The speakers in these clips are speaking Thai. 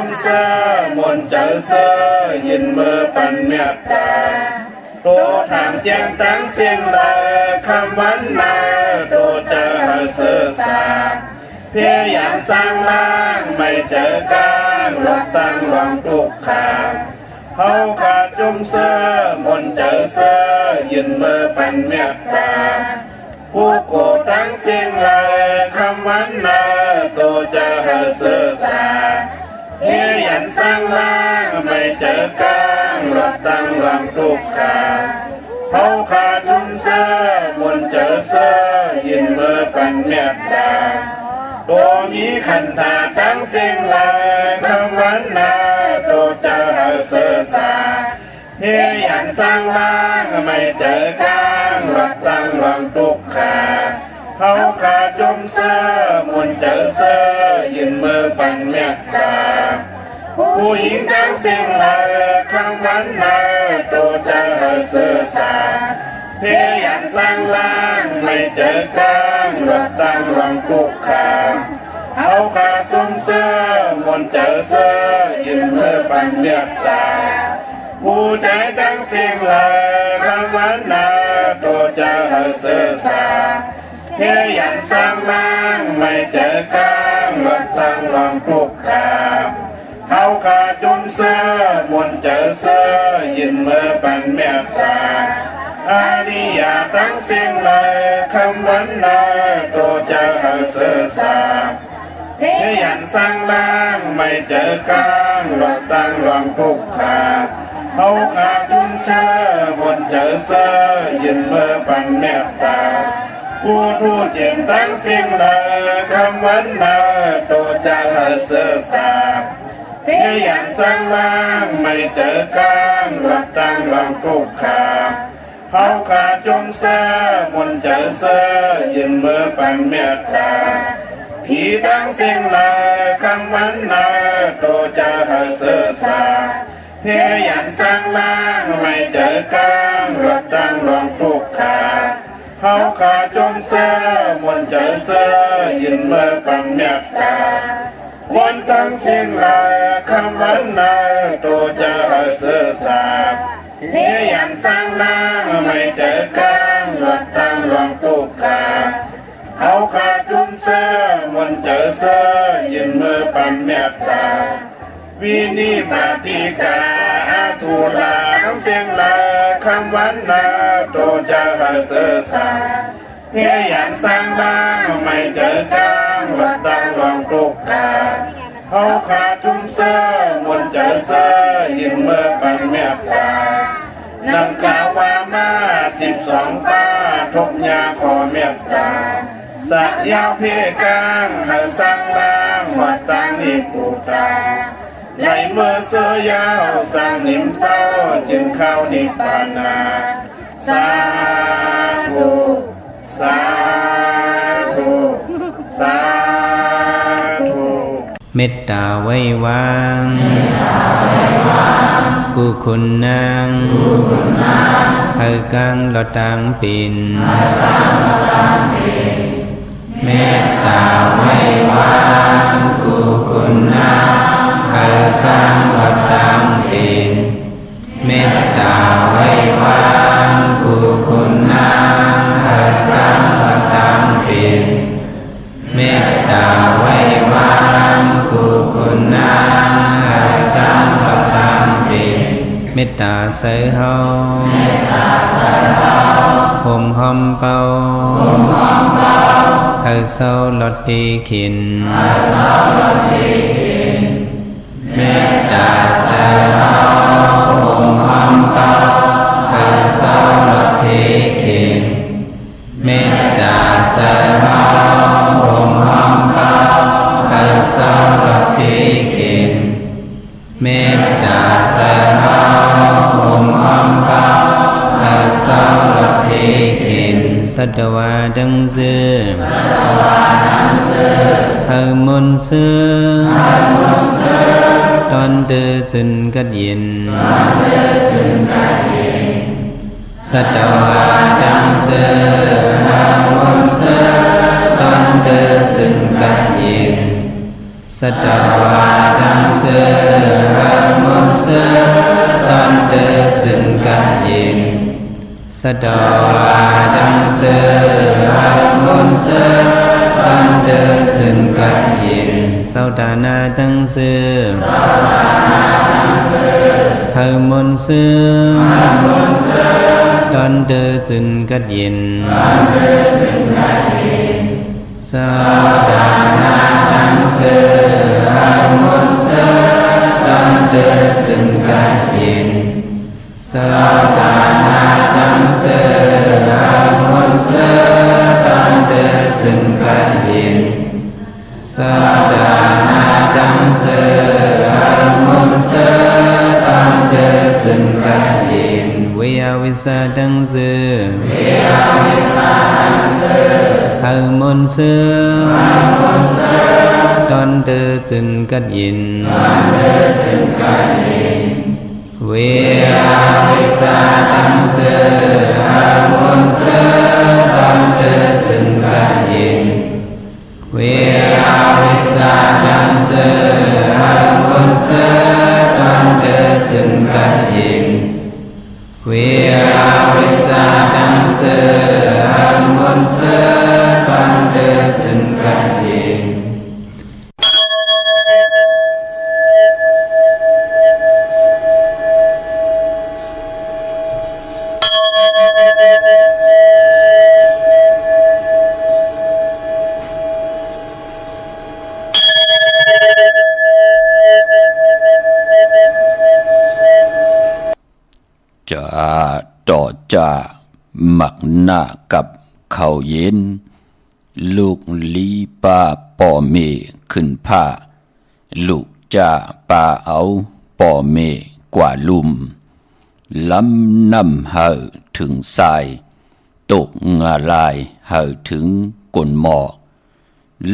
มเสอมนเจอเสอยินมือปันเมียตาโตทางแจ้งตั้งเสียงเลยคำวันนาโตเจอเสือสาเพียอย่างสร้างล่างไม่เจอการลดตั้งลองทุกขาเขาขาดจุมเสอมนเจอเสอยินมือปันเมียตาผู้โกตั้งเสียงเลยคำวันนาโตเจอเสือสาเฮียยันสร้างล่างไม่เจอกลางลดตั้งลองทุกขาเขาขาดจุมเสอมนเจอเสอยินมือปันเมียตาตัวมีขันธาตั้งเสียงเลยคำวันนาโตเจอเสือสาเฮียยันสร้างล่างไม่เจอกลางลดตั้งลองทุกขาเขาขาดจุมเสอมนเจอเสอยินมือปันเมียตาผู้หญิงตั้งเสียงเลยคำวันนาโตเจอเสือสาเพียยันสร้างล่างไม่เจอกลางลดตั้งลองทุกขาเขาขาดจุมเสอมนเจอเสอยินมือปันเมียตาผู้ใจตั้งเสียงเลยคำวันนาโตเจอเสือสาเฮียยันสร้างล่างไม่เจอกลางลดตั้งลองทุกขาเขาขาดจุมเสอมนเจอเสอยินมือปันเมียตาอาริยาตั้งเสียงเลยคำวันนาโตเจอเสือสาเฮียยันสร้างล่างไม่เจอกลางลดตั้งลองทุกขาเขาขาดจุมเสอมนเจอเสอยินมือปันเมียตาผู้ทูจิตตั้งเสียงเลยคำวันนาโตเจอเสือสาเฮียยันสร้างล่างไม่เจอกลางลดตั้งลองทุกขาเขาขาดจุมเสอมนเจอเสอยินมือปันเมียตาผีตั้งเสียงเลยคำวันนาโตเจอเสือสาเฮียยันสร้างล่างไม่เจอกลางลดตั้งลองทุกขาเขาขาดจุมเสอมนเจอเสอยินมือปันเมียตาควรตั้งเสียงเลยคำวันนาโตเจอเสือสาเฮียยันสร้างล่างไม่เจอกลางลดตั้งลองทุกขาเขาขาดจุมเสอมนเจอเสอยินมือปันเมียตาวินิบาติกาอาสุลาตั้งเสียงเลยคำวันนาโตเจอเสือสาเฮียยันสร้างล่างไม่เจอกลางลดตั้งลองทุกขาเขาขาดจุมเสอมนเจอเสอยินมือปันเมียตานำกล่าวว่ามา12ป้าทบยาขอเมียตาสักยาวเพกางให้สร้างล่างหัดตั้งนิปุตาไหลเมื่อเสือยาวสร้างนิมเศร้าจึงเข้านิพพานาสาธุสาธุสาธุเมตตาไว้วางกุคุณนางเฮกังลอตังปินเมตตาไว้วางกุคุณนางเฮกังลอตังปินเมตตาไว้วางกุคุณนางเฮกังลอตังปินเมตตาไว้วางกุคุณนางเฮกังลอตังปินเมตตาใส่เฮาห่มหอมเป่าเฮาเศร้าลดปีขินเมตตาใส่เฮาห่มหอมเป่าเฮาเศร้าลดปีขินเมตตาใส่เฮาห่มหอมเป่าเฮาเศร้าลดปีขินเมตตาใส่เฮาห่มหอมเป่าเฮาเศร้าลดปีขินสัตวาดังเสือเฮามุนเสือตอนเดือจึนกัดยินสัตวาดังเสือเฮามุนเสือตอนเดือจึนกัดยินสัตวาดังเสือ สะดออาดังเสืออามนเสือปันเดอสึงกัดยินเศร้าดานาดังเสือเฮมนเสือดอนเดอจึงกัดยินเศร้าดานาดังเสือเฮมนเสือดอนเดอสึงกัดยินสาดานาดังเสอามุนเสดันเดสึงกันยินสาดานาดังเสอามุนเสดันเดสึงกันยินเวียวิสาดังเสอามุนเสดันเดสึงกันยินเวียวิสาดังเสอามุนเสดันเดสึงกันยินเวียวิสาดังเสอามุนเสดันเดสึงกันยินเวียวิสาดังเสอามุนเสดันเดสึงกันยินจะต่อจะหมักหน้ากับข้าวเย็นลูกลีป้าป่อเมขึ้นผ้าลูกจ่าป้าเอาป่อเมกว่าลุมล้ำน้ำเห่อถึงทรายตกงาลายเห่อถึงก้นหม้อ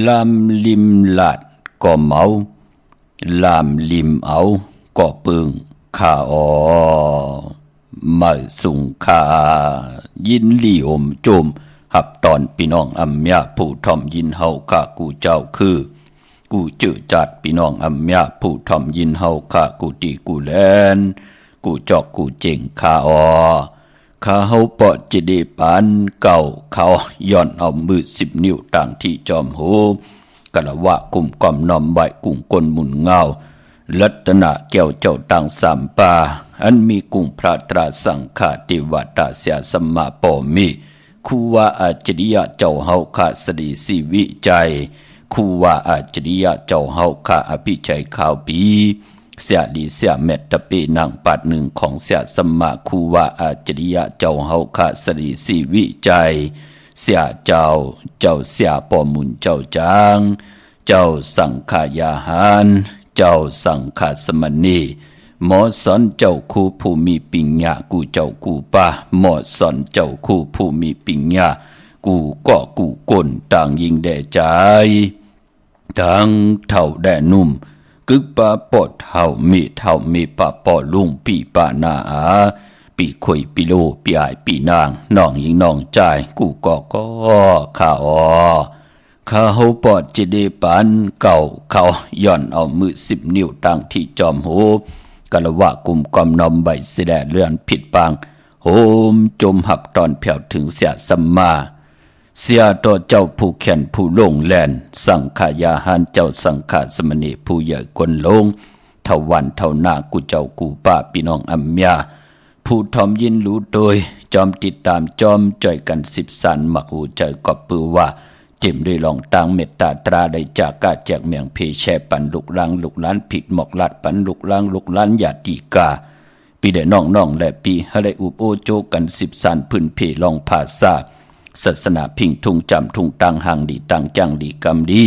ลำลิมลาดก็เมาลำลิมเอาก็ปึงข้าอ๋อมาสุงคายินลีอมโจมหับตอนพี่น้องอัมยาผู้ทอมยินเฮาข้ากูเจ้าคือกูเจอจัดพี่น้องอัมยาผู้ทอมยินเฮาข้ากูตีกูแลนกูจอกกูเจ๋งข้าออข้าเฮาปอดจะได้ปานเก่าเขาย้อนเอามือ10 นิ้วต่างที่จอมหูกะละวะกุ่มกอมน้อมไว้กุ้งกลหมุนเงาลัตนะแก้วเจ้าต่างสามปาอันมีกุ้งพระตราสังฆาติวัตาเสียสมมาปอมีคูว่าอาจริยะเจ้าเฮาข้าสดีสิวิจัยคูว่าอาจริยะเจ้าเฮาข้าอภิชัยข่าวปีเสียดีเสียเม็ดตะปีนางปัดหนึ่งของเสียสมมาคูว่าอาจริยะเจ้าเฮาข้าสดีสิวิจัยเสียเจ้าเสียปอมุนเจ้าจางเจ้าสังขายาหารเจ้าสังฆสมณีหมอสอนเจ้าคู่ผู้มีปิญญากูเจ้ากูป้าหมอสอนเจ้าคู่ผู้มีปิญญากูก็กูก้นต่างยิงแด่ใจต่างเท่าแด่นุ่มกึกป้าปอดเท่ามีป้าปอลุงปีป้านาอาปีคุยปีโลปีอายปีนางน้องยิงน้องใจกูก็ข้าอ๋อข้าเฮาปอดจะได้ปานเก่าเขาย่อนเอามือ10 นิ้วตั้งที่จอมหูกะละวะกุมกอมนอมใบเสดเลื่อนผิดปางโหมจมหับตอนแผ่วถึงเสียสัมมาเสียต่อเจ้าผู้แขนผู้ลงแลนสังขายาหารเจ้าสังฆสมณีผู้ใหญ่คนลงเท่าวันเท่าหน้ากูเจ้ากูป้าพี่น้องอัมยาผู้ทอมยินรู้โดยจอมติดตามจอมจ่อยกัน10 สันมักหูใจก็ปือว่าจิมได้ลองตังเมตตาตราได้จากกาแจกเมียงเพแช่ปันลูกลังลูกล้านผิดหมอกลัดปันลูกลังลูกล้านญาติกาปีได้น้องและปีให้ได้อุบโอโจกัน10 สันพื้นเพลองภาษาศาสนาพิงทุงจำทุงตังหังดีตังจังดีกำดี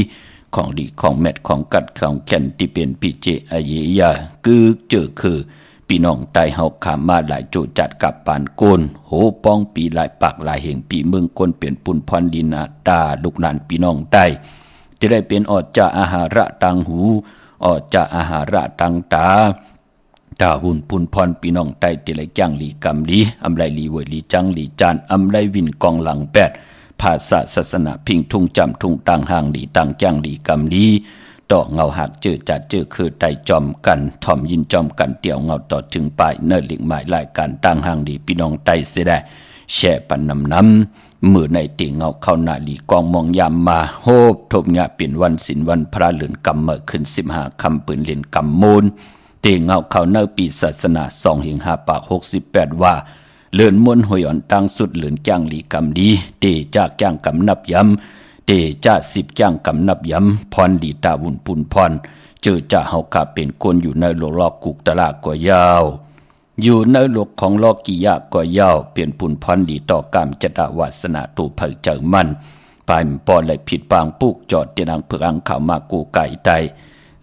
ของดีของแมทของกัดของแก่นที่เป็นปีเจอเยียกึกเจอคือพี่น้องไตเฮาขามมาหลายโจจัดกับปานโกนโหป้องปีหลายปากหลายแห่งปีเมืองคนเปลี่ยนปุ่นพรดินาตาลูกหลานพี่น้องไตจะได้เป็นออจาอาหาระตังหูออจาอาหาระตังตาหุ่นปุ่นพรพี่น้องไตติเลยจังลีกำลีอำไรลีเวลีจังลีจานอำไรวินกองหลัง8ภาษาศาสนาพิงทุงจำทุงตังห่างลีตังจังลีกำลีดอกเงาหักเจอจัดเจอคือไตจอมกันถ่อมยินจอมกันเตี่ยวเงาต่อถึงปลายเนิร์ลิกหมายรายการตั้งห่างดีพี่น้องไตเสียได้ แช่ปันนำมือในติเงาเข้าหน้าลีกองมองยามมาโฮบทบยะเป็นวันศิลวันพระเหลือนกำเมื่อขึ้น15คำปืนเล่นกำมูลติเงาเข้าเนื้อปีศาสนา2 หิง 5 ปาก 68ว่าเลื่อนมวนหวยอ่อนตั้งสุดเหลือนจ้างลีกำดีเตจากจ้างกำนับย้ำเตจ่า10จ้างกำนับย้ำพรดีตาวุ่นปุ่นพรเจอจ่าเฮากาเป็นคนอยู่ในโลกลอกกุกตะลากว่ายาวอยู่ในโลกของลอกกิยะกว่ายาวเปลี่ยนปุ่นพรดีต่อกามจดาวาสนาตูเผยเจอมันปลายปอนไหลผิดปางปุกจอดเตียนังเพื่ออังข่าวมากูไก่ไต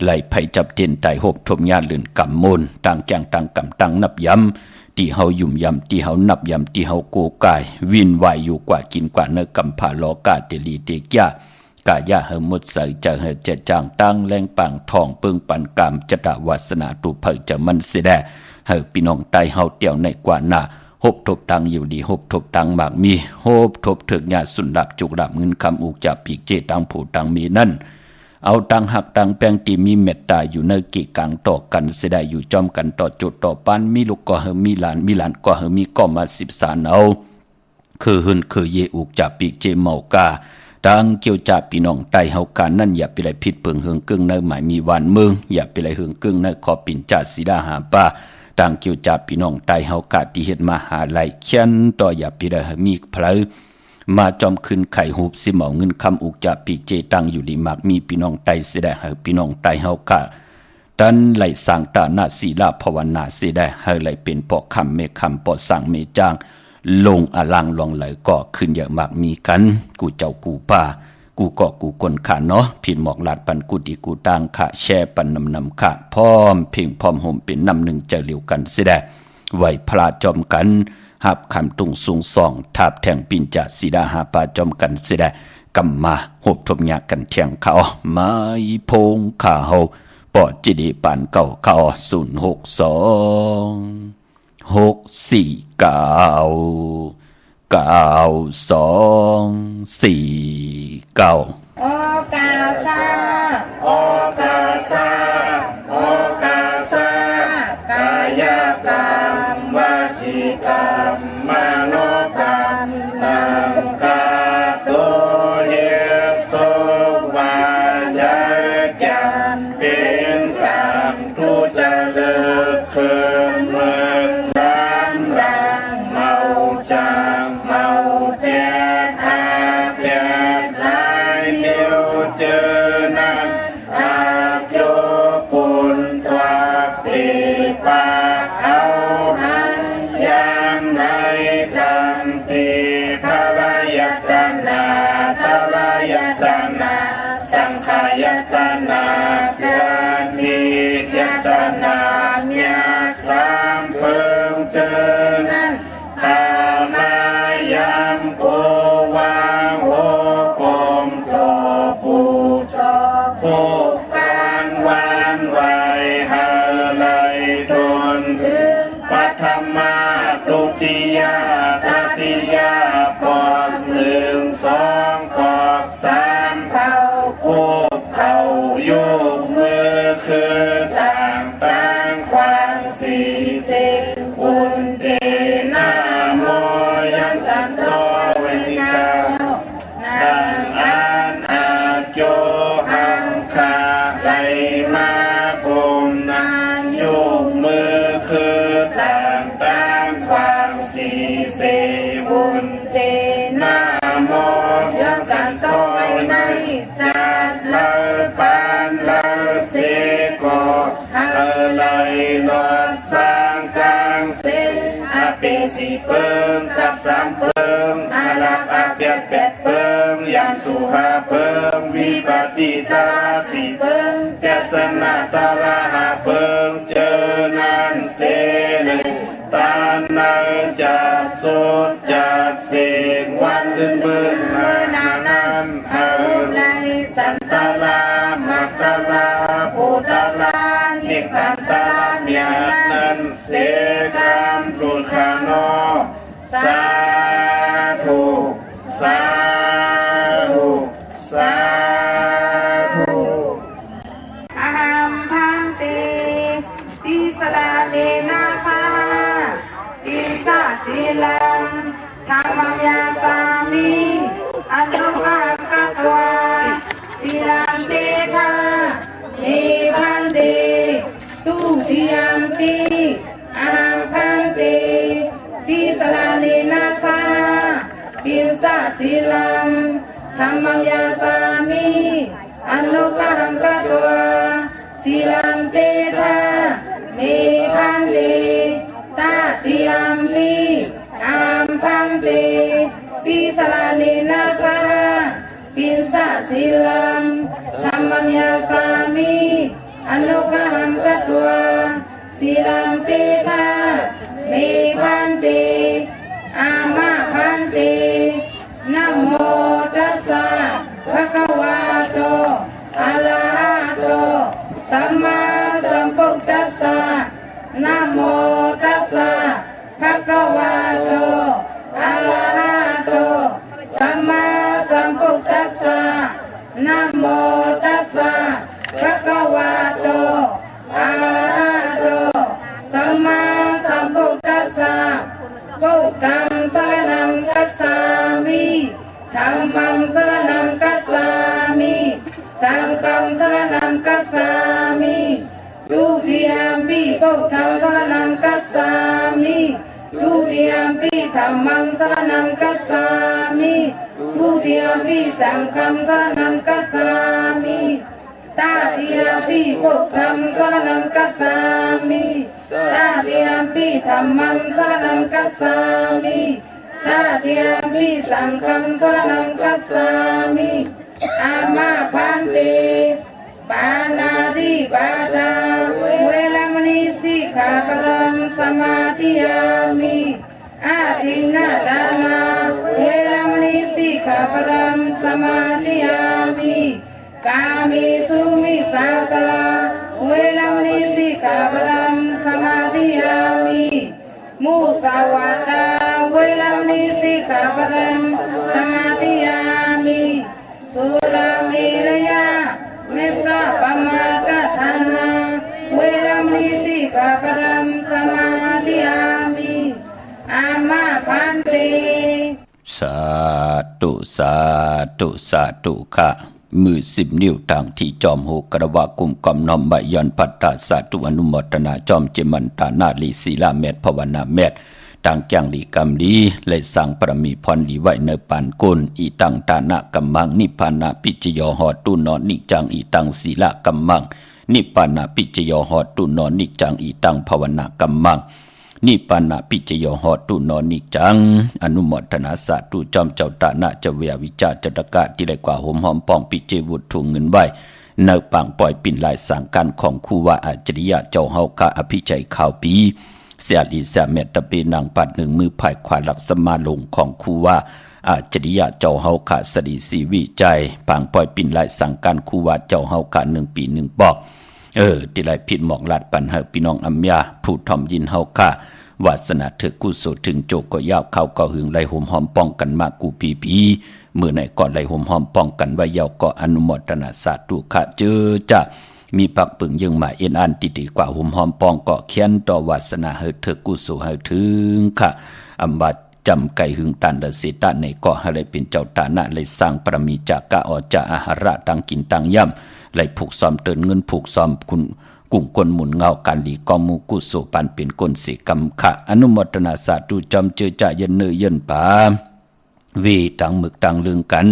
ไหลไผจับเตียนไตหบทมญาลื่นกำมูลต่างแกงต่างกำต่างนับย้ำที่เฮายุ่มยำที่เฮานับยำที่เฮาโกกายวินวายอยู่กว่ากินกว่าเนื้อกำผาลอกาเตลีเตกยากายาเฮหมดใส่จะเฮจะจางตั้งแรงปังทองเปิงปันกามจดาวาสนาตูเผยจะมันเสดเฮพี่น้องไตเฮาเตียวในกว่าหน้าหบทบตังอยู่ดีหบทบตังหมากมีหบทบถึกญาสุนดับจุกดับเงินคำอุกจับปีกเจตังผูตังมีนั่นเอาตังหักตังแปงตีมีเมตตาอยู่ในกิกังต่อกันเสดอยู่จอมกันต่อจุดต่อปันมีลูกก็เฮมีหลานก็เฮมีก็มา13เอาคือหึนคือเยอุกจับปีกเจเมากาดังเกี่ยวจับพี่น้องไตเฮาการนั่นอย่าไปไหลผิดเปิงเฮืองกึ่งในหมายมีวันเมืองอย่าไปไหลเฮืองกึ่งในขอปิ่นจ่าสีดาหาป้าดังเกี่ยวจับพี่น้องไตเฮากาที่เฮ็ดมาหาไหลเขียนต่ออย่าไปไหลมีเพลอมาจอมขึ้นไข่หูบสิเหมาเงินคำอุกจับปีเจตังอยู่ดีมากมีพี่น้องไตเสดเฮาพี่น้องไตเฮากาดันไหลสร้างตาหน้าศีลาภาวนาเสดเฮาไหลเป็นปอกคำเมคำปอสั่งเมจางลงอลังลองไหลก็ขึ้นอย่างมากมีกันกูเจ้ากูป่ากูก็กูคนขาเนาะผิดหมอกลาดปันกูดีกูต่างขาแช่ปันนำขาพร้อมเพ่งพร้อมห่มเป็นนำหนึ่งเจอเหลียวกันเสียได้ไหวพระจอมกันหับคำตุงสูงส่องทับแทงปินจ่าสีดาหาปาจอมกันเสียได้กำมาหบทบยากันเทียงเขาไม้พงขาเฮาปอดจิดีปานเก่าเขา062 649 9249โอกาซาโอกาซาโอกาซากายกรรมวจีกรรมมโนกรรมนังกาโตเฮโสวาจกรรมเป็นกรรมทุจริตคืนเมืองร้านดังเมาจางเมาเจ็ดอาเปียสายเดียวเจอนั้นอาโยปุนตัวปีปากเอาหันยามในคำตีพระยตนาทรยตนาสังขายตนาการดียตนาเมียสามเพิงเจอนั้นข้ามายามโกวางโหกมโตผู้ชอบผู้การวานไว้หาเลยทนถึงปัทมาตุติยาตติยาปอก1 2ปอก3เข้าคูบเข้ายุกมือคือต่างควาง40อุนเตนาโมยันตันโตเวทิกาดังอันอาโจหังคาไหลมากุมนางยุกมือคือต่างควาง40อุนเตนาโมยันตันโตในสัตว์เลปานเลเสโกเลยลอสร้างกลางเส้นอาเปสีเปิงกับ3เปิงอาลักอาเปียดเป็ดเปิงยันสุหาเปิงวิปติตาสีเปิงแกสนาตาลาหาเปิงเจอนันเสเลยตานาจัดสุดจัดเสกวันลื่นเบิ่งเมื่อนานั้นเอาในสันตลามักตลาภูตลานิพันตาเมียนั้นเสกรรมตุขานอสาธุสาธุสาธุอหัมพันเตติสลาเนนาคาติสาสีลัง ธรรมังยาสามิอนุภาพกัตวาสีลังเตธาเนพันเตตุติยมปีอาพันเตติสลาลีนาสาปินสะสีลังธรรมังยาสามิอนุภาพกัตวาสีลังเตธาเนพันเตตาติยมปีอาพันเตติสลาลีนาสาปินสะสีลังธรรมังยาสามิอนุภาพกัตวาสีลังเตธาเนพันเตอามาพันเตนะโมตัสสะภะคะวะโตอะระหะโตสัมมาสัมพุทธัสสะนะโมตัสสะภะคะวะโตอะระหะโตสัมมาสัมพุทธัสสะนะโมตัสสะภะคะวะโตอะระหะโตสัมมาสัมพุทธัสสะพุทธังสรณังคัจฉามิธัมมังสรณังคัจฉามิสังฆังสรณังคัจฉามิทุติยมปิพุทธังสรณังคัจฉามิทุติยมปิธัมมังสรณังคัจฉามิทุติยมปิสังฆังสรณังคัจฉามิตาติยมปิพุทธังสรณังคัจฉามิตาติยมปิธัมมังสรณังคัจฉามิตาติยมปิสังฆังสรณังคัจฉามิอามาพันเตปานาติปาตาเวรมณีสิกขาปะทังสมาธิยามิอาทินนาทานาเวรมณีสิกขาปะทังสมาธิยามิกามิสุมิสาสลาเวรมณีสิกขาปะทังสมาธิยามิมุสาวาทาเวรมณีสิกขาปะทังสมาธิยามิสุราเมรยาเมสะปะมาทฐานาเวรมณีสิกขาปะทังสมาธิยามิอามาพันเตสาธุสาธุสาธุค่ะมือ10 นิ้วทางที่จอมโหกระวะกุมกอมน้อมใบยันปัตตาสาธุอนุโมทนาจอมเจมันตานาลีศีลาเมตภาวนาเมตต่างจังดีกรรมดีเลยสั่งประมีพรดีไว้ในปานกุลอีตังตานะกัมมังนิพพานาปิจโยหอตุนอนนิจังอีตังศีลากัมมังนิพพานาปิจโยหอตุนอนนิจังอีตังภาวนากัมมังนิพพานาปิจโยหอตุนอนนิจังอนุโมทนาสาธุจอมเจ้าตานะเจเวียวิจาจตกะที่ได้กว่าหอมหอมปองปิเจวุฒถุงเงินไว้เนปังปล่อยปิ่นลายสังการของครูว่าอาจริยะเจ้าเฮากะอภิชัยข่าวปีเสียลีเสียเมตตาปีนางปัดหนึ่งมือภายขวาลักษมาลงของครูว่าอาจริยะเจ้าเฮาขาสดีสีวิจัยปังปล่อยปิ่นลายสังการครูว่าเจ้าเฮาขา1 ปี1 ปอกที่ไรผิดหมอกลาดปันเฮาพี่น้องอัมยาผู้ทอมยินเฮาขาวาสนาเถอกุศลถึงโจกก็ยาวเข้าก็หึงไหลหอมหอมป้องกันมากกูปีเมื่อไหนก่อนไหลหอมหอมป้องกันไว้ยาวก็อนุโมทนาสาธุค่ะเจอจะมีปักปึงยังมาเอ็นอันติดีกว่าหอมหอมป้องก็เขียนต่อวาสนาเฮอเถอกุศลเฮอถึงค่ะอำบาจำไก่หึงตันเดเสตาในก็ให้เลยเป็นเจ้าตานะเลยสร้างประมีจากกะอจาอาหาระตังกินตังย่ำเลยผูกซ้อมเตือนเงินผูกซ้อมคุณกุ้งกลหมุนเงาการดีกอมูกุโสปันเป็นกลสีกรรมขะอนุโมทนาสาธุจอมเจอจ่าเย็นเนยเย็นป่าวีตังหมึกตังลืงกัน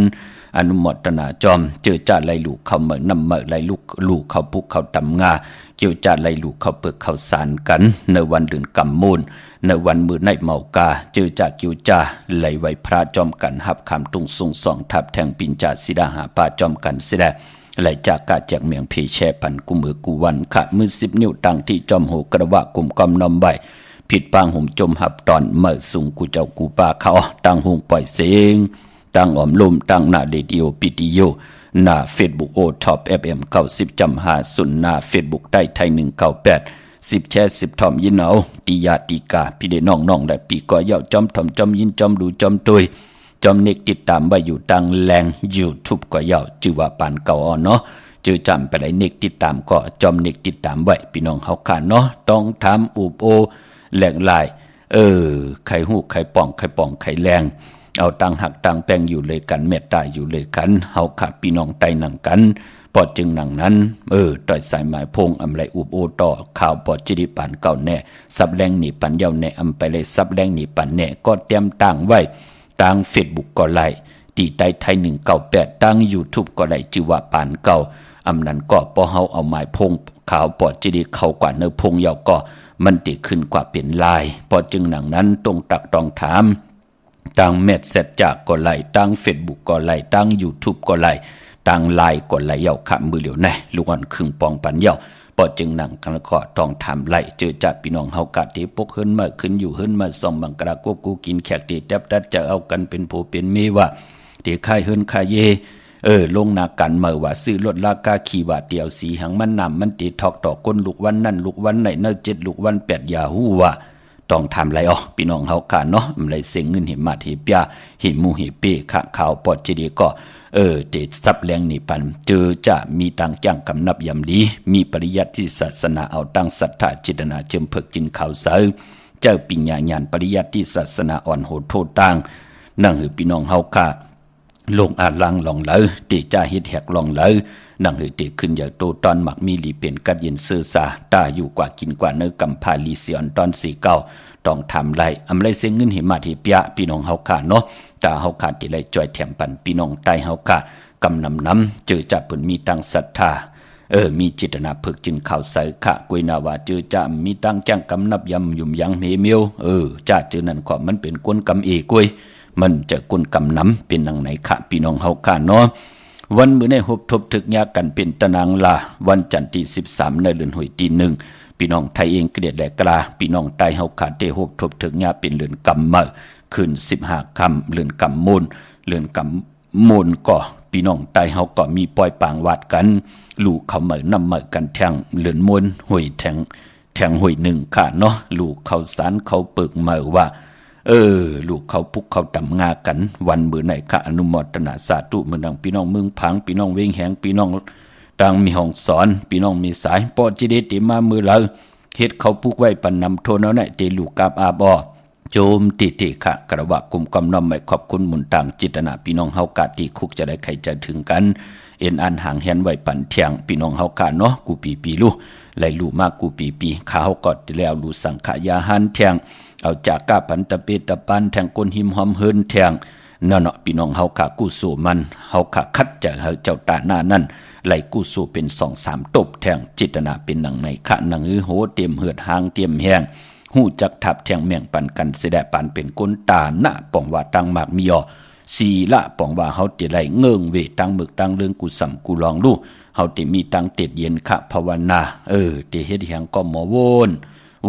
อนุโมทนาจอมเจอจ่าไหลลูกเข้าเมืองนำเมืองไหลลูกเข้าปุกเข้าตำงาเกี่ยวจ่าไหลลูกเข้าเปลือกเข้าสารกันในวันเดือนกำมูลในวันมือในเมากาเจอจ่าเกี่ยวจ่าไหลไว้พระจอมกันหับคำตุงทรงสองทับแทงปินจ่าสิดาหาปาจอมกันเสดไหลจากกาจากเมียงเพแช่ปันกุมือกูวันขะมือ10 นิ้วตังที่จอมโหกระวะกุมกอมนอมใบผิดปางหุ่มจมหับตอนเมื่อสูงกูเจ้ากูปาเขาตั้งหงปล่อยเสียงตั้งอมลมตั้งหน้าเรดิโอปิติโยหน้าเฟซบุ๊กโอท็อป FM 90.5หน้าเฟซบุ๊กได้ไทย198 10แชร์10ทอมยินเอาติยาติกาพี่เดน้องๆได้ปีก่อยาวจอมทอมจอมยินจอมดูจอมตุยจอมเน็กติดตามไว้อยู่ตังแรง YouTube ก็ยาวชื่อว่าปานเก่าอ่อนเนาะจือจำไปไหนเน็กติดตามก็จอมเน็กติดตามไว้พี่น้องเฮาค่ะเนาะต้องถามอุบโอแหลงลาย ไข่หูไข่ป่องไข่ป่องไข่แรงเอาตังหักตังแป้งอยู่เลยกันเมตตาอยู่เลยกันเฮาขาพี่น้องไตหนังกันปอดจึงหนังนั้นต่อยสายหมายพงอำไรอุบโอต่อข่าวปอดจิริปันเก่าแน่ซับแรงหนีปันเยาแน่อำไปเลยซับแรงหนีปันแน่ก็เตรียมต่างไว้ต่าง Facebook ก็ไล่ตีใต้ไทย198ตั้ง YouTube ก็ไล่ชื่อว่าปานเก่าอำนั้นก็พอเฮาเอาหมายพงข่าวปอดจิริเข้ากว่าเนื้อพงเยาก็มันติขึ้นกว่าเป็นลายพอจึงหนังนั้นตรงตักตองถามตั้งเม็ดเสร็จจากก็ไล่ตั้ง Facebook ก็ไล่ตั้ง YouTube ก็ไล่ตั้งไลน์ก็ไล่เยาขะมือเหลียวแน่ลูกอ่อนครึ่งปองปันเยาพอจึงหนังกันก็ต้องถามไล่เจอจัดพี่น้องเฮากะที่ปกเฮิรนมาขึ้นอยู่เฮิรนมาส่องบังกระกบกูกินแขกตีแทบตัดจะเอากันเป็นผู้เป็นเมีว่าที่ค่ายเฮิรนค่ายเยลงนากันเมื่อว่าซื้อรถราคาขี่ว่าเตียวสีหังมันนำมันตีทอกต่อก้นลูกวันนั่นลูกวันไหนเนื้อ7ลูกวัน8อย่าฮู้ว่าต้องทำไรพี่น้องเฮากันเนาะอำไรเสียงเงินหิมาหิปยาหิมูหิเปขะข่าวปอดจีดีก็เตซับแรงนี่ปันเจอจะมีตังจ้างกำนับยำดีมีปริยัติที่ศาสนาเอาตั้งศรัทธาจิตนาเจิมเพิกจินข่าวเสือเจ้าปิญญาญาณปริยัติที่ศาสนาอ่อนโหดโทษตังนั่งหือพี่น้องเฮาค่ะลงอาลังลองเลยตีจ่าเฮ็ดแหกลองเลยนั่งหือตีขึ้นอย่างโตตอนหมักมีลีเป็นกัดเย็นเสือสาตาอยู่กว่ากินกว่าเนื้อกำพาลีเสียนตอน49ต้องทำไรอำไรเสียงเงินหิมาหิปยาพี่น้องเฮาค่ะเนาะตาเฮาขาดที่ไรจ่อยแถมปันพี่น้องใต้เฮาค่ะกำนำเจอจับเพิ่นมีตังศรัทธามีจิตนาพึกจินข่าวใสค่ะกวยนาวาเจอจะมีตังจ้างกำนับยำยุ่มยังเฮเมียวจ้าเจอนั่นก็มันเป็นกวนกำเอกวยมันจะกวนกำนำเป็นนังไหนค่ะพี่น้องเฮาค่ะเนาะวันมื้อในหบทบถึกยากันเป็นตนางลาวันจันทร์ที่13ในเดือนหวยที่1พี่น้องไทยเองเกลียดแหลกกลาพี่น้องใต้เฮาขาดเตหบทบถึกยาเป็นเดือนกำมาคืน15ค่ำเดือนกำมูลเดือนกำมูลก็พี่น้องใต้เฮาก็มีปล่อยปางวาดกันลูกเขาเหมือนนำเหมือกันแทงเลือนมวนหวยแทงหวย1ค่ะเนาะลูกเขาสารเขาเปิกเหมือว่าลูกเขาพุกเขาตำงากันวันมื้อไหนค่ะอนุโมทนาสาธุมื้อนังพี่น้องเมืองพังพี่น้องเวงแหงพี่น้องดังมีห้องสอนพี่น้องมีสายปอจิเดติมามือเราเฮ็ดเขาพุกไว้ปันนำโทนเอาไหนเตลูกกาบอาบอโจมติค่ะกระวะกุมกำนำไม่ขอบคุณหมุนต่างจิตนาพี่น้องเฮากาติคุกจะได้ใครจะถึงกันเอ็นอันห่างแหนไว้ปันเที่ยงพี่น้องเฮากาเนาะกูปีลูไล่ลูมากกูปีข้าวกอดแล้วลูสังขยาหันเที่ยงเอาจากกาปันตะเปตะปันแทงก้นหิมหอมเฮินเที่ยงนั่นเนาะพี่น้องเฮาขากูสู่มันเฮาขาคัดจะเฮาเจ้าตาหน้านั่นไล่กูสู่เป็น2-3ตบแทงจิตนาเป็นหนังในขะหนังโหเตรียมเหือดหางเตรียมแห้งหูจักทับแทงแม่งปันกันเสดปันเป็นก้นตาหน้าป่องว่าตังมากมียอสีละป่องว่าเฮาติไหลเงิงเวตังมึกตังเรื่องกูสัมกูลองลูเฮาติมีตังเต็ดเย็นขะภาวนาติเฮ็ดหยังก็หมอ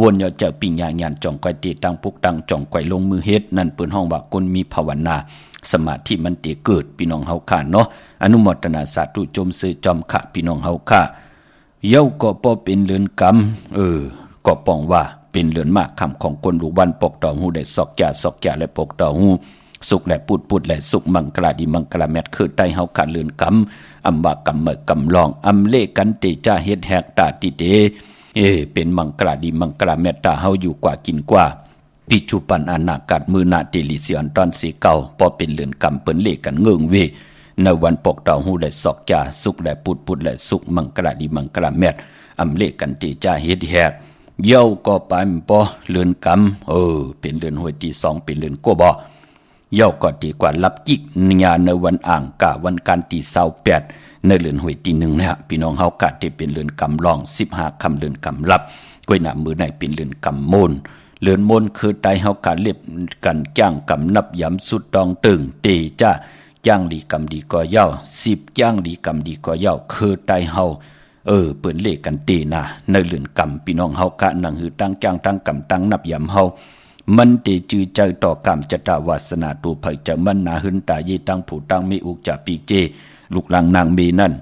วนอย่าเจอปิญญาญาณจ่องก้อยติตังปุกตังจ่องก้อยลงมือเฮ็ดนั่นเปิ้นห้องว่าคนมีภาวนาสมาธิมันติเกิดพี่น้องเฮาค่ะเนาะอนุโมทนาสาธุจมซื้อจอมขะพี่น้องเฮาค่ะเย้าก็บ่เป็นเรือนกรรมก็ป้องว่าเป็นเรือนมากคำของคนลูกบ้านปกต่อหูได้ซอกจ่าและปกต่อหูสุขและปุดและสุขมังกลาดีมังกลาแมทคือใต้เฮาขาดเรือนกรรมอำบากรรมเมกำลองอำเลกันเตจ้าเฮ็ดแหกตาติเตเป็นมังกลาดีมังกลาแมตตาเฮาอยู่กว่ากินกว่าปิจุปันอนาคตมือนาเตลิเสียนตอนสีเก่าพอเป็นเรือนกรรมเปิ้นเลกันเงิงเวในวันปกต่อหูได้ซอกจ่าสุขและปุดและสุขมังกลาดีมังกลาแมทอำเลกันเตจ้าเฮ็ดแหกเย้าก็ไปปอเรือนกรรมเป็นเรือนหวยที่2เป็นเรือนกัวบ่เย้าก็ดีกว่ารับจิกญาในวันอ่างกะวันการที่28ในเรือนหวยที่1นะฮะพี่น้องเฮากะที่เป็นเรือนกำรอง15คำเรือนกำรับก้อยหน้ามือไหนเป็นเรือนกำมูลเรือนมูลคือไตเฮากะเรียบกันจ้างกำนับยำสุดตองตึงเตจ้าจ้างดีกำดีก็เย้า10จ้างดีกำดีก็เย้าคือไตเฮาเปิ้นเลขกันตีนะในเรือนกำพี่น้องเฮากะนั่งหือตั้งจ้างตั้งกำตั้งนับยำเฮามันติจือใจต่อกรรมจตาวาสนาตูไผจะมันนาหึนตาเยตั้งผู้ตั้งมีอุกจะปีเจลูกหลังนางมีนั่น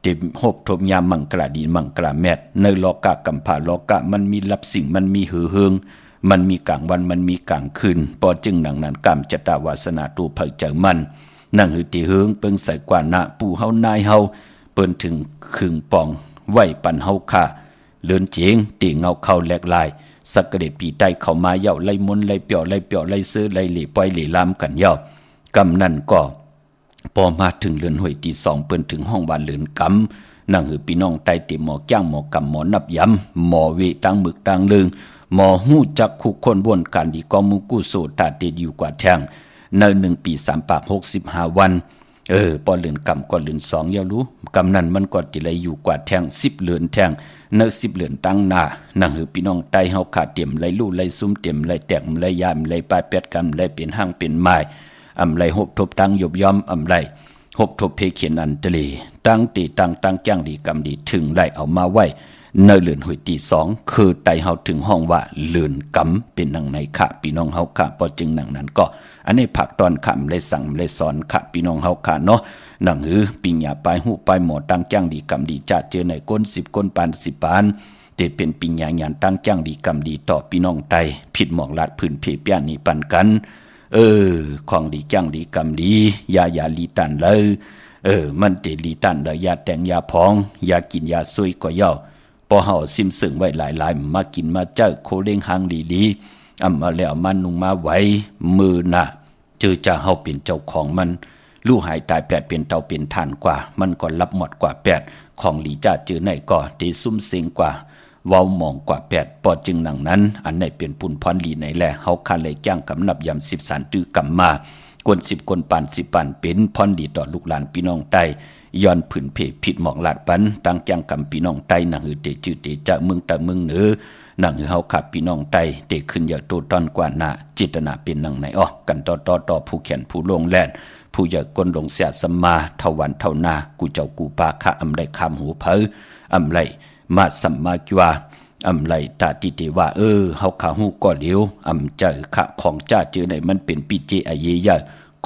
ติหบทบยามมังกลาดีมังกลาแมทในโลกะกัมพาโลกะมันมีรับสิ่งมันมีหือเฮืองมันมีกลางวันมันมีกลางคืนพอจึงหนังนั้นกรรมจตาวาสนาตูไผจะมันนั่งหือติเฮืองเปิ้งใส่กว่านะปู่เฮานายเฮาเปิ้นถึงครึ่งปองไว้ปันเฮาค่ะเลินเจงตีเงาเข้าแหลกลาย สักกระเด็ดปีใต้เข้ามาเย่าไล่มนไล่เปียวไล่เปียวไล่ซื้อไล่เหล่ปล่อยเหล่ลามกันเย่ากำนั่นก็พอมาถึงเรือนห้วยที่สองเปิ้นถึงห้องบ้านเรือนกำนั่งหือพี่น้องไตติหมอจ้างหมอกำหมอนับย้ำหมอเวตังมึกตังลึงหมอหู้จักคุกคนบวนการดีกอมุกุโสตาเตดอยู่กว่าแทงใน1 ปี3 ปาก65 วันปอเรือนกำก็เรือนสองอย่ารู้กำนั้นมันก็ติเลยอยู่กว่าแทง10 เรือนแทงใน10 เรือนตั้งหน้านั่งหือพี่น้องไตเฮาขาเตรียมไล่ลู่ไล่ซุ่มเตรียมไล่แตกไล่ยามไล่ปลายแปดกำไล่เป็นห้างเป็นไม้อำไล่หบทบตั้งยบย้อมอำไล่หบทบเพเขียนอันตลีตั้งตีตั้งจ้างดีกำดีถึงไล่เอามาไว้ในเรือนห้วยที่สองคือไตเฮาถึงห้องว่าเรือนกำเป็นนังในค่ะพี่น้องเฮาค่ะพอจึงนังนั้นก็อันนี้ผักตอนคำเลยสั่งเลยสอนค่ะพี่น้องเฮาค่ะเนาะนังหือปิญญาปลายหูปลายหมอตั้งจ้างดีกำดีจ่าเจอในก้น10 ก้นปาน10 ปานเตเป็นปิญญาญาณตั้งจ้างดีกำดีต่อพี่น้องไตผิดหมอกลาดพื้นเพเปียนี่ปันกันของดีจ้างดีกำดีอย่าลีตันเลยมันเตลีตันเลยยาแต่งยาพองยากินยาซุยก็ย่อพอเฮาซิมสึงไว้หลายๆมากินมาเจ้าโคเล้งหางดีๆมาแล้วมันนุ่งมาไว้มือน่ะเจอจะเฮาเป็นเจ้าของมันลู่หายตาย8เป็นเตาเป็นทานกว่ามันก็รับหมดกว่า8ของหลีจ้าเจอไหนก็เตซุ่มเซ็งกว่าเว้ามองกว่า8ปอจึงหนังนั้นอันไหนเป็นปุ่นพรลีไหนแลเฮาคันเลยจ้างกำนับยำ10 สารตื้อกำมากวน10 กวนปาน10 ปานเป็นพรดีต่อลูกหลานพี่น้องไตย้อนผืนเพผิดหมอกลาดปันตั้งจ้างกำพี่น้องไตหนังหือเตจื้อเตจะเมืองตะเมืองเหนือหนังหือเฮาขับพี่น้องไตเตขึ้นอย่าโตตอนกว่าหน้าจิตนาเป็นหนังไหนกันต่อผู้แขนผู้ลงแล่นผู้อย่ากลลงเสียสมาเท่าวันเท่านากูเจ้ากูปาคะอำไรคำหูเผออำไรมาสัมมากิวาอำไรตาติเตว่าเฮาขาหูก็เหลียวอำเจอขะของจ้าเจอไหนมันเป็นปีเจอเยยะ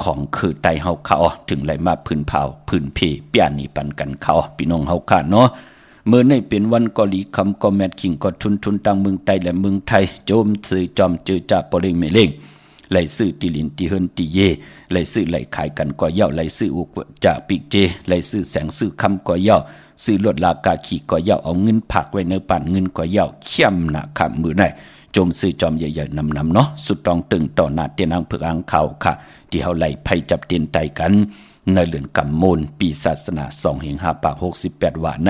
ของคือไตเฮาขาถึงไหลมาพื้นเผาพื้นเพเปียนี่ปันกันเขาพี่น้องเฮาขาเนาะเมื่อในเป็นวันกอลีคำก็แมทคิงก็ทุนตั้งเมืองไทยและเมืองไทยโจมซื้อจอมเจอจ่าปอเร่งเมเล่งไหลซื้อติลินติเฮินติเยไหลซื้อไหลขายกันก็เย่าไหลซื้ออุกจ่าปิกเจไหลซื้อแสงซื้อคำก็เย่าซื้อลดลากาขีก็เย่าเอาเงินผักไว้ในป่านเงินก็เย่าเข้มหนักขำมือไหนโจมซื้อจอมใหญ่ๆนำเนาะสุดตองตึงต่อหน้าเตียนอังเผือกอังข่าวค่ะที่เฮาไหลไผจับเตียนไตกันในเรือนกำมูลปีศาสนา2 ปาก68ว่าใน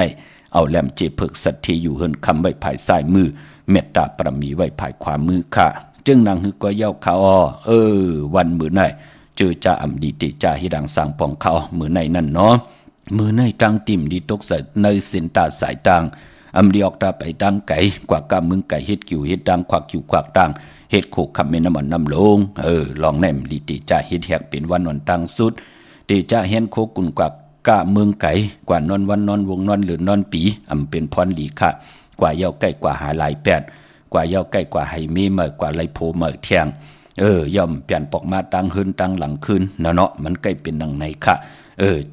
เอาแหลมเจเพิกสัตทีอยู่เฮินคำไว้ภายซ้ายมือเมตตาประมีไว้ภายขวามือค่ะจึงนางฮึก็เย้าเขาวันมือไหนเจอจ่าอำดีติจ่าฮิดังสร้างปองเขามือไหนนั่นเนาะมือไหนตั้งติ่มดีตกใส่ในสินตาสายต่างอำดีออกตาไปตั้งไก่กว่ากำมึงไก่เฮ็ดกิ่วเฮ็ดดังควักกิ่วควักดังเฮ็ดโขกคำเมน้ำมันน้ำลงลองแนมดีติจ่าเฮ็ดแหกเป็นวันตั้งสุดติจ่าเฮ็ดโคกุนกว่ากะเมืองไก่กว่านอนวันนอนวงนอนหรือนอนปีอำเป็นพรลีค่ะกว่าเย้าใกล้กว่าหาหลาย8กว่าเย้าใกล้กว่าให้มีเมื่อกว่าไหลโพเมื่อเที่ยงย่อมเปลี่ยนปอกมาตั้งหืนตั้งหลังคืนเนาะมันใกล้เป็นดังไหนค่ะ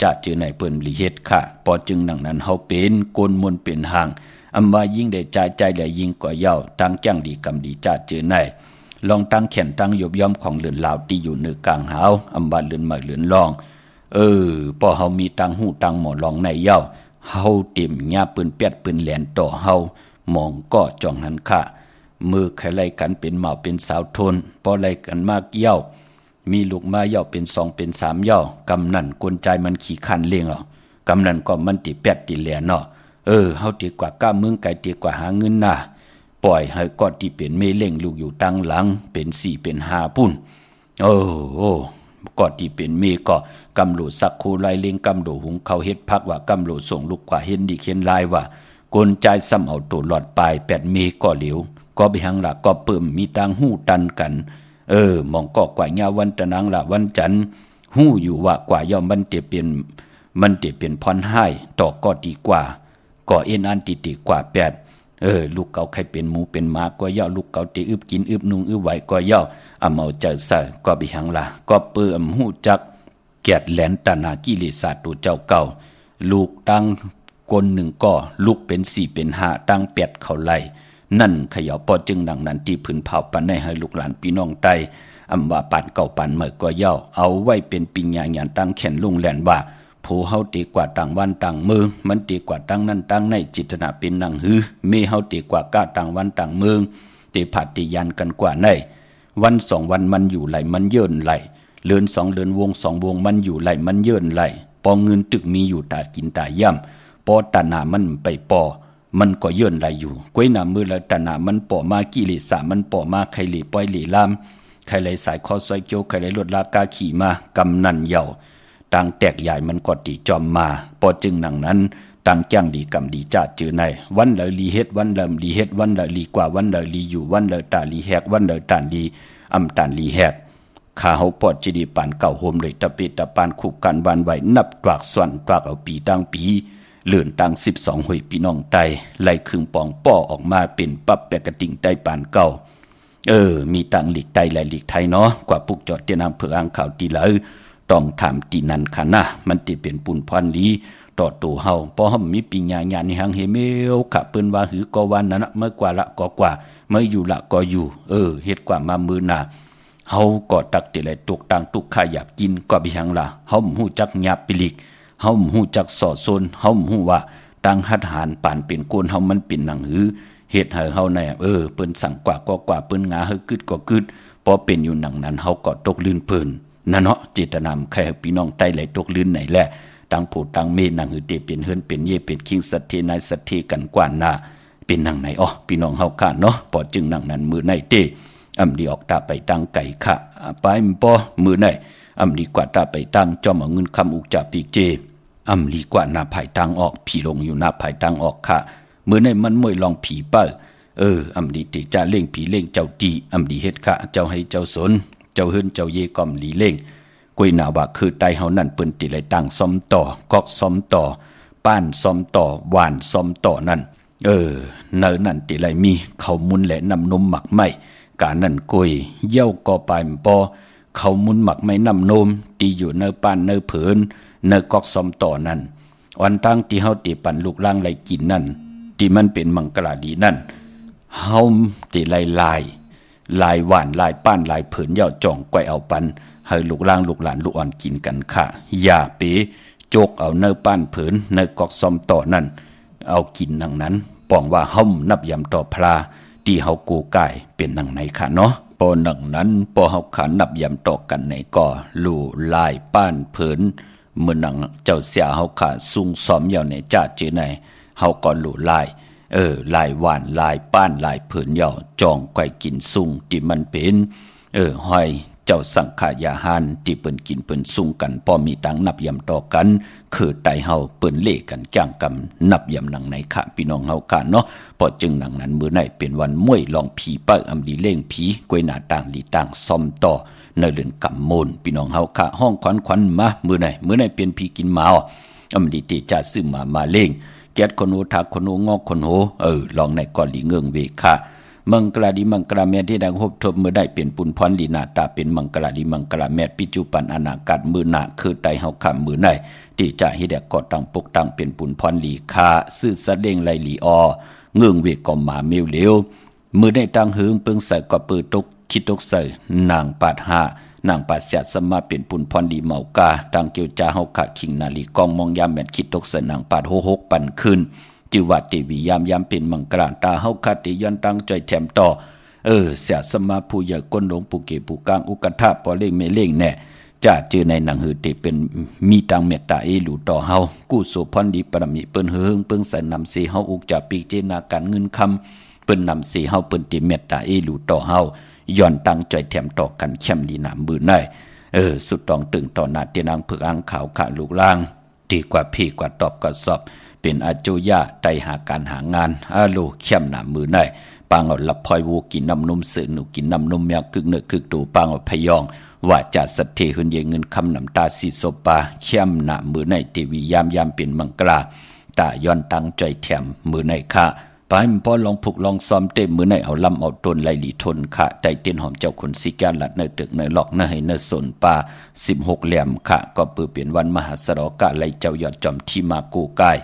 จะเจอไหนเปิ้นลีเฮ็ดค่ะพอจึงดังนั้นเฮาเป็นโกนมนเป็นห่างอำว่ายิ่งได้ใจและยิ่งกว่าเย้าตั้งจ้างดีกำดีจะเจอไหนลองตั้งแขนตั้งยบย่อมของเรือนลาวที่อยู่เหนือกลางหาวอำว่าเรือนมาเรือนลองพอเฮามีตังหูตังหมอลองในเย้าเฮาเต็มหญ้าปืนเปียดปืนแหลนต่อเฮามองก็จ้องนั้นค่ะมือใครไล่กันเป็นเหมาเป็นสาวทนพอไล่กันมากเย้ามีลูกมาเย้าเป็น2เป็น3เย้ากำนั่นกวนใจมันขี้คันเลี้ยงกำนั่นก็มันติแปดติแหลนเนาะเฮาดีกว่าก้าเมืองไกลดีกว่าหาเงินน่ะปล่อยให้กอดที่เป็นเมเล่งลูกอยู่ตั้งหลังเป็น4เป็น5ปุ่นกอดที่เป็นเมก็กำโหลสักคูไลเลี้ยงกำโหลหุงเขาเฮ็ดพักว่ากำโหลส่งลูกกว่าเห็นดีเขียนลายว่ากวนใจซ้ำเอาตัวหลอดปลาย8เมก็เหลวก็ไปหังละก็เปิ่มมีตังหูตันกันมองก็กว่าญาวันตะนางละวันจันหูอยู่ว่ากว่าย่อมมันเตเป็นพรให้ต่อก็ดีกว่าก็เอ็นอันติกว่า8ลูกเก่าใครเป็นหมูเป็นหมาก็ย่อลูกเก่าติอึบกินอึบนุงอึบไหวก็ย่อเอาเจอใส่ก็ไปหังละก็เปิ่มหูจักแกดแหลนตนากิเลสตัวเจ้าเก่าลูกตั้งกลหนึ่งก็ลูกเป็น4เป็น5ตั้ง8เข้าไล่นั่นขย่าพอจึงดังนั้นที่ผืนเผาปันให้ลูกหลานพี่น้องไตอำว่าปานเก่าปานเมื่อก็ย่อเอาไว้เป็นปิญญาญาณตั้งแขนลุงแหลนว่าผู้เฮาตีกว่าต่างวันต่างมือมันตีกว่าตั้งนั้นตั้งในจิตนาเป็นนังหือมีเฮาตีกว่าก้าต่างวันต่างมือ เตผัดเตยันกันกว่าในวัน2 วันมันอยู่ไหลมันเยินไหลเลือน2 เดือนวง2 วงมันอยู่ไหลมันเยินไหลปอเงินตึกมีอยู่ตากินตาย่ำปอตานามันไปปอมันก็เยินไหลอยู่ก้วยหนามือละตานามันปอมากิเลสมันปอมาใครหลีปล่อยหลีลามใครไหลสายคอซอยเกียวใครไหลลดลากาขี่มากำนันเหย่าต่างแตกใหญ่มันก็ตีจอมมาปอจึงหนังนั้นต่างแจ้งดีกำดีจ่าจือในวันเลยลีเฮ็ดวันเลิมลีเฮ็ดวันเลยลีกว่าวันเลยลีอยู่วันเลยตาลีแหกวันเลยตานลีอำตานลีแหกข้าเฮาปอดจีดีปานเก่าโฮมเลยตะปิตะปานคุกกันบานไหวนับตรากส่วนตรากเอาปีตั้งปีเลื่อนตั้ง12 หวยพี่น้องไตไล่ครึ่งปองป้อออกมาเป็นปับแปกระติ่งไตปานเก่ามีตังหลีกไตและหลีกไทยเนาะกว่าปุกจอดเตียนอำเภออ่างขาวตีเหลอต้องถามตีนันค่ะนะมันติเป็นปุ่นพรลีต่อตัวเฮาพอเฮามีปิญญาญาณหังเฮเมวขะเปิ้นว่าหือก็วันนั้นเมื่อกว่าละก็กว่าเมื่ออยู่ละก็อยู่เฮ็ดกว่ามามือหน้าเฮาก็ตักติไหลตกต่างตุกขายาบกินก็บิหังละเฮาฮู้จักหยาบปิลิกเฮาฮู้จักสอดซนเฮาฮู้ว่าตังหัดหารปานเป็นโกนเฮามันเป็นหนังหือเฮ็ดให้เฮาแน่เปิ้นสั่งกว่าก็กว่าเปิ้นงาเฮากึดก็กึดพอเป็นอยู่หนังนั้นเฮาก็ตกลื่นเพิ่นนั่นเนาะเจตนามใครพี่น้องใต้ไหลตกลื่นไหนแหละต่างผู้ต่างเมนางหือเตเป็นเฮือนเป็นเย่เป็นคิงสัตเทนายสัตเทกันกว่าหน้าเป็นนางไหนพี่น้องเฮาค่ะเนาะปอจึงนางนั้นมือไหนเตอำดีออกตาไปตั้งไก่ค่ะไปปอมือไหนอำดีกว่าตาไปตั้งจอมเอาเงินคำอุกจาปีเจอำดีกว่าหน้าภายตั้งออกผีลงอยู่หน้าภายตั้งออกค่ะมือไหนมันมวยลองผีเป้อำดีติจะเล่งผีเล่งเจ้าตีอำดีเฮ็ดค่ะเจ้าให้เจ้าสนเจ้าเฮือนเจ้าเยก่อมหลีเล่งกวยหนาว่าคือไตเฮานั่นเปิ้นติไหลตั้งซ้อมต่อกอกซ้อมต่อป้านซ้อมต่อหวานซ้อมต่อนั่นเนอนั่นติไหลมีเขามุนและนำนมหมักไม่กานั่นกวยเย้าก็ปายปอเขามุนหมักไม่นำนมตีอยู่เนอป้านเนอเผินเนอกอกซ้อมต่อนั่นวันตั้งที่เฮาติปั่นลูกล่างไหลกินนั่นที่มันเป็นมังกรดีนั่นเฮาติไหลลายหวานลายป้านลายเผินเย้าจ่องไกวเอาปันให้ลูกล่างลูกหลานลูกอ่อนกินกันค่ะอย่าเป๋โจกเอาเนื้อป้านเผินเนื้อกอกซอมต่อนั่นเอากินนังนั้นป้องว่าห่มนับยำต่อพลาที่เฮากูกายเป็นนังไหนค่ะเนาะปอนังนั้นปอเฮาขานับยำต่อกันในก่อลู่ลายป้านเผินเมื่อนังเจ้าเสียเฮาขาซุ่งซ้อมอยู่ในจ่าเจไหนเฮาก็ลู่ลายลายหวานลายป้านลายเผินเหย่าจองไก่กินซุ่งที่มันเป็นห้อยเจ้าสังขายาหารที่เปิ้นกินเปิ้นซุ่งกันพอมีตังนับยำต่อกันคือไตเฮาเปิ้นเล่กันจ้างกำนับยำหนังในค่ะพี่น้องเฮาค่ะเนาะพอจึงหนังนั้นมื้อไหนเป็นวันมวยลองผีเป้อำดีเล่งผีกวยหน้าต่างดีต่างซ่อมต่อในเรือนกำมูลพี่น้องเฮาค่ะห้องขวัญมามื้อไหนเป็นผีกินหมาอำดีติจะซื้อมาเล่งแก๊ดคนโหทักคนโหงอกคนโหลองในก่อนหลีเงิงเวค่ะมังกลาดีมังกลาเมตที่ดังพบทบเมื่อได้เป็นปุนพรลีนาตาเป็นมังกลาดีมังกลาเมตปิจุปันอนาคตมือหนาคือไตเฮาคำมือไหนที่จะให้แดกกอตังปกตังเป็นปุนพรลีคาซื่อสะเด้งไหลลีอเงื่องเวกอมมาเมวเหลวมือได้ตังหึงเปิงใส่ก็ปือตกคิดตกใส่นางปาดหานางปาดเสียสมาเป็นปุนพรลีเมากาตังเกียวจาเฮาขะขิงนาลีกองมองยามแม่นคิดตกใส่นางปาดหกปันขึ้นจิวัดเทวียามเป็นมังกรตาเฮาคาติย้อนตั้งใจแถมต่อเสียสมาผู้ใหญ่ก้นหลงผู้เก็บผู้กลางอุกทะปอเล่งไม่เล่งแน่จะเจอในหนังหือติเป็นมีตังเมตตาหลูต่อเฮากู้โสพรดีปรมิเปิ้นเฮิงเปิ้งใส่นำเสเฮาอุกจะปีเจนาการเงินคำเปิ้นนำเสเฮาเปิ้นติเมตตาหลูต่อเฮาย้อนตั้งใจแถมต่อกันเข้มดีหนามบือในสุดต้องตึงต่อหน้าเตียนางเผือกอ่างขาวขะลูกล่างดีกว่าพี่กว่าตอบกว่าสอบเป็นอาจุยะไตหาการหางานโลเข้มหนามือในปางเอาลับพลอยวูกินน้ำนมเสือหนูกินน้ำนมแมวกึกเนื้อกึกตูปางเอาพยองว่าจะสัตเทหุนเยเงินคำน้ำตาสีโซปาเข้มหนามือในเทวียามเป็นมังกราตาย้อนตั้งใจแถมมือในค่ะไปพอลองผูกลองซ้อมเต็มมือในเอาลำเอาตนไหลหลีทนค่ะใจเต้นหอมเจ้าคนสีแกนหลัดเนื้อตึกเนื้อหลอกเนื้อให้เนื้อสนปา16 เหลี่ยมค่ะก็เปิดเปลี่ยนวันมหาสรกะไหลเจ้ายอดจอมที่มากูกาย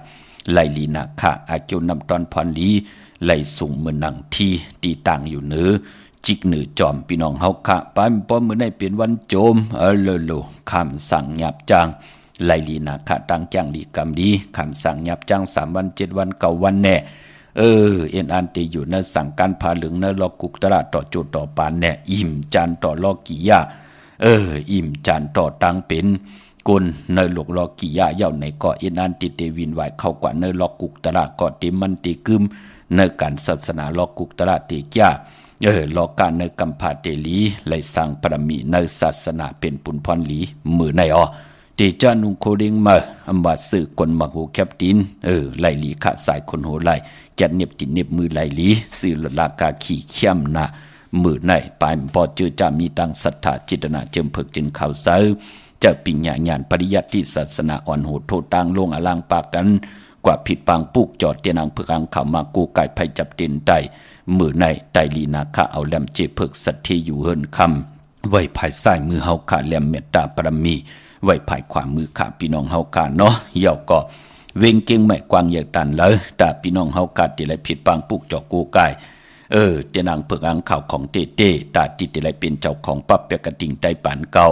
ไหลลีนาค่ะอาเกียวนำตอนพรลีไหลสูงเหมือนหนังที่ตีต่างอยู่เหนือจิกเหนือจอมพี่น้องเฮาค่ะป้าป้อมือในเปลี่ยนวันโจมโลคำสั่งหยับจางไหลลีนาค่ะตั้งจ้างดีกรรมดีคำสั่งหยับจาง3 วัน 7 วัน9 วันแน่ เอ็นอันตีอยู่ในสั่งการพาเหลืองในลอกุกตระต่อจุดต่อปานแน่อิ่มจันต่อลอกิยาอิ่มจันต่อตังเป็นกุนในหลกลอกิยาเย่าในเกาะเอ็นอันติเตวินไหวเข้ากว่าในลอกุกตระเกาะติมันติกึมในการศาสนาลอกุกตระติจ้าลอการในกัมพาเตลีไหลสั่งปรมีในศาสนาเป็นปุนพรหลีมือในเตจานุงโคเด้งมาอัมบาสื่อกวนมักหูแคปตินไหลหลีขะสายคนโหไหลแกนเน็บตินเน็บมือไหลหลีสื่อลากาขี่เข้มนามือในปลายพอเจอจะมีตังศรัทธาจิตนาเจิมเพิกจึงข่าวเสือจะปิญญาญาณปริยัติศาสนาอ่อนโหดโทตังลงอลังปากันกว่าผิดปังปุกจอดเตียนังเพิกอังข่าวมากูไก่ไพจับเต็นไตมือในไตลีนาคาเอาแหลมเจเพิกสัตทีอยู่เฮินคำไว้ภายซ้ายมือเฮาขาแหลมเมตตาปรมีไว้ภายขวามือขาพี่น้องเฮาขาเนาะเย่าก็เวงเก่งไม่กวางเหยียดตันเลยแต่พี่น้องเฮาขาติไรผิดปังปุกจอกูไก่เตียนังเพิกอังข่าวของเต้ตาติไรเป็นเจ้าของปั๊บเปียกระดิ่งไตปานเก่า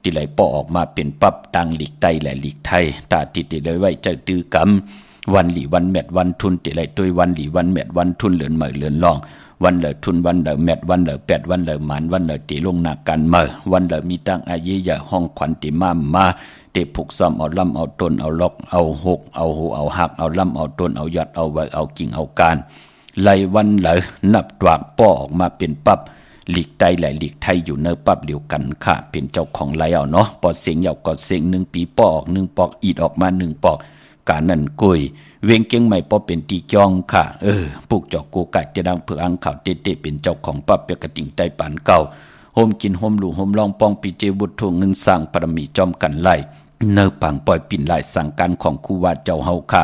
ติไรป้อออกมาเป็นปั๊บตังหลีกไตและหลีกไทยตาติไรไว้ใจตื้อกำวันหลีวันแมดวันทุนติไรตัววันหลีวันแมดวันทุนเหลือนเหมยเหลือนลองวันเหลือทุนวันเหลือแมดวันเหลือแปดวันเหลือหมานวันเหลือตีลงนากันเหมยวันเหลือมีตังอาเยยห้องขวัญติมาเตผูกซ้อมเอาล่ำเอาต้นเอาล็อกเอาหกเอาหูเอาหักเอาล่ำเอาต้นเอายอดเอาไว้เอากิ่งเอาการไล่วันเหลือนับตวากป้อออกมาเป็นปั๊บหลีกไตและหลีกไทยอยู่เนื้อปั๊บเดียวกันค่ะเป็นเจ้าของไล่เอาเนาะปอเสียงเหยาก็เสียง1 ปีป้อออก1 ปอกอีดออกมา1 ปอกการนั่นกุยเวียงเก่งใหม่พอเป็นตีจองค่ะปลูกจอกโกไก่จะดังเพื่ออังข่าวเตเป็นเจ้าของปั๊บเปียกระติ่งไตปานเก่าโฮมกินโฮมหลู่โฮมลองปองปีเจบุตรทวงเงินสร้างปรมีจอมกันไล่เนื้อปังปล่อยปิ่นไล่สั่งการของครูวาเจ้าเฮาค่ะ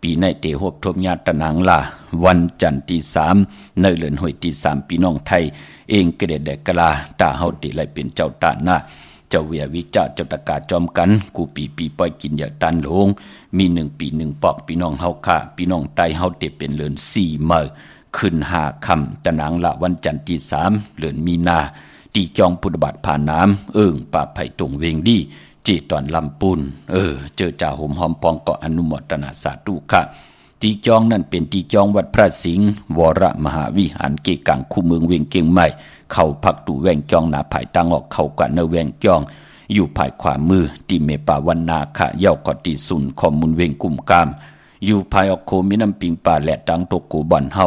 ปีในเตหบทมญาตนางลาวันจันทร์ที่3ในเดือนหวยที่3ปีน้องไทยเองกระเด็ดกะลาตาเฮาติไล่เป็นเจ้าตาหน้าเจ้าเวียวิจาเจ้าตะกาจอมกันกูปีปล่อยกินอย่าตันหลงมี1 ปี 1 ปอกพี่น้องเฮาค่ะพี่น้องไตเฮาเตเป็นเดือน4มื้อขึ้น5ค่ำตะนางละวันจันทร์ที่3เดือนมีนาตีจองพุทธบาทผ่านน้ำป่าไผ่ตรงเวงดีจีตอนลำปูนเจอจ่าห่มหอมปองก็อนุโมทนาสาธุค่ะตีจองนั่นเป็นตีจองวัดพระสิงห์วรมหาวิหารเกกังคู่เมืองเวียงเกียงใหม่เข้าพักตู่แวงจองหนาภายตั้งออกเข้ากว่าเนแวงจองอยู่ภายขวามือตีเมป่าวันนาค่ะเย่ากอตีสุนข้อมูลเวงกุ่มกามอยู่ภายออกโคมีน้ำปิงป่าและดังตกกูบ่อนเฮา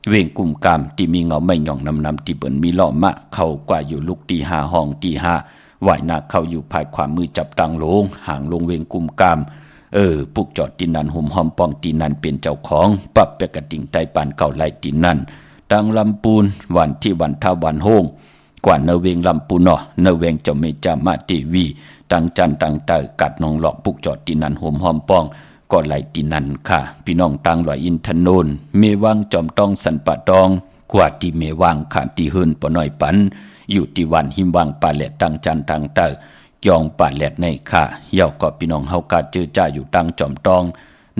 เวงกุ่มกามที่มีเงาไม่หย่องนำที่เปิ่นมีล้อมะเข้ากว่าอยู่ลูกตี5ห้องตี5ไหวนาเข้าอยู่ภายขวามือจับตังลงห่างลงเวงกุ่มกามปุกจอดตีนันห่มหอมปองตีนันเป็นเจ้าของปับเปียกระดิ่งไตปานเก่าไล่ตีนันดังลำปูนวันที่วันท่าวันโฮงกว่าเนเวงลำปูนเนเวงเจ้าเมจามาตีวีดังจันดังเตอกัดนองหลอกปุกจอดตีนันห่มหอมปองก็ไล่ตีนันค่ะพี่น้องตังลอยอินทนนเมวังจอมต้องสันปะตองกว่าที่เมวังขาตีเฮินปน้อยปันอยู่ที่วันหิมวังปาแหลดังจันดังเตอยองปาแหลดในค่ะเย่าก็พี่น้องเฮากาเจอจ้าอยู่ตังจอมต้อง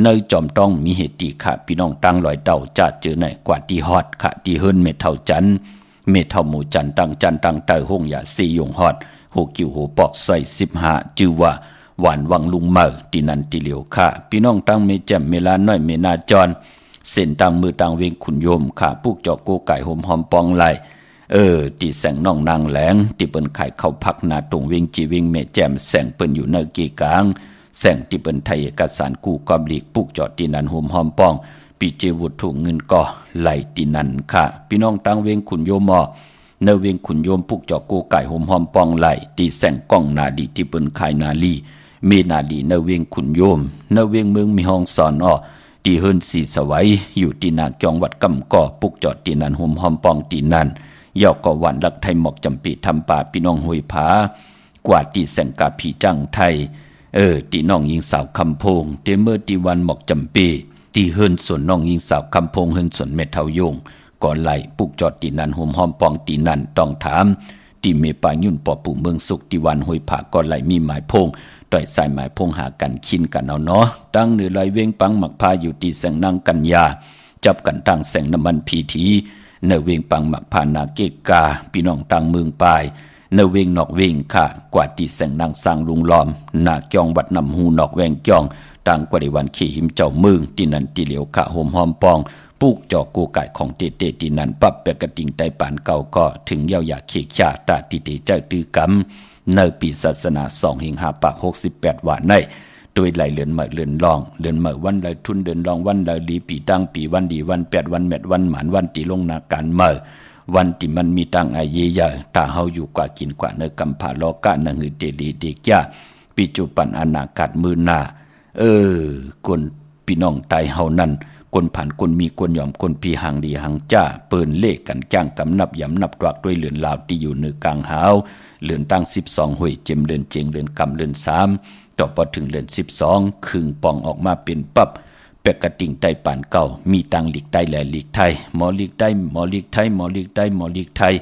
เนยจอมต้องมีเหตุค่ะพี่น้องตั้งลอยเต่าจ้าเจอในกว่าที่ฮอดค่ะที่เฮิรนเมเท่าจันเมเท่าหมู่จันตังเต่าห้องยาซียงฮอดโหกิวโหปอกใส่15จือว่าหวานวังลุงเมอที่นันติเหลียวค่ะพี่น้องตั้งเมแจ่มเมลาน้อยเมนาจรเส้นตังมือตังเวงขุนโยมค่ะปุกจอกโกไก่หอมหอมปองไหลตีแสงน้องนางแหลงที่เปิ้นไข่เข้าพักนาตรงเวงจีเวงเมแจ่มแสงเปิ้นอยู่เนเกกลางแสงที่เปิ้นไทยเอกสารกู้กอบหลีกปุกจอดตีนันหอมหอมปองปีเจวุฒุเงินก็ไหลตีนันค่ะพี่น้องตั้งเวงขุนโยมเนเวงขุนโยมปุกจอกโกไก่หอมหอมปองไหลตีแสงก้องนาดีที่เปิ้นไข่นาลีเมนาดีเนเวงขุนโยมเนเวงเมืองมีห้องสอนตีเฮิรนสีสวัยอยู่ตีนาจองวัดกำก่อปุกจอดตีนันหอมหอมปองตีนันยอกก็วันลักไทยหมอกจำปีทำป่าพี่น้องห้วยผากว่าตีแสงกาผีจังไทยตีน้องยิงสาวคำพงเตเมื่อตีวันหมอกจำปีตีเฮิรนส่วนน้องยิงสาวคำพงเฮิรนส่วนเมทาวยงก่อนไหลปุกจอดตีนันห่มหอมปองตีนันต้องถามตีเมปายุ่นปอปู่เมืองสุขตีวันห้วยผาก่อนไหลมีหมายพงต่อยสายหมายพงหากันคินกันเอาเนาะตั้งเหนือไหลเวงปังหมักพาอยู่ตีแสงนางกัญญาจับกันตั้งแสงน้ำมันพีทีเนเวงปังหมักพานาเกกาพี่น้องตังเมืองปลายเนเวงนอกเวงค่ะกว่าตีแสงนางสร้างลุงล้อมนาจองวัดนำหูนอกแวงจองต่างกว่าในวันขี่หิมเจ้าเมืองที่นันตีเหลียวค่ะโฮมหอมปองปุ ปลูกจอกกูไก่ของเตเตตีนั้นปรับแปกระติงไตปานเก่าก็ถึงเยาอยากเขียาตาติเตเจ้าตือกำในปีศาสนา2 หิงหาปาก68ว่าในโดยไหลเลือนเหมือเลือนลองเลือนเหมือวันไหลทุนเดินลองวันไหลลีปีตั้งปีวันดีวัน8วันแมดวันหมานวันตีลงนาการเหมือวันที่มันมีตังไอเยยตาเฮาอยู่กว่ากินกว่าเนกำผาโลกะนหือเตลีเด็กยาปิจุปันอนาคตมือหน้าคนพี่น้องตายเฮานั้นคนผ่านคนมีคนยอมคนพี่หางดีหางจ้าเปิ่นเลขกันจ้างกำนับยำนับตวักด้วยเหลือนลาวที่อยู่เหนือกลางหาวเหลือนตั้ง12ห้วยเจมเหลือนเจงเหลือนกำเหลือน3ต่อพอถึงเหลือน12ครึ่งปองออกมาเป็นปั๊บแปกกระติ่งไตป่านเก่ามีตังหลีกใต้แลหลีกไทยหมอหลีกใต้หมอหลีกไทยหมอหลีกใต้หมอหลีกไทย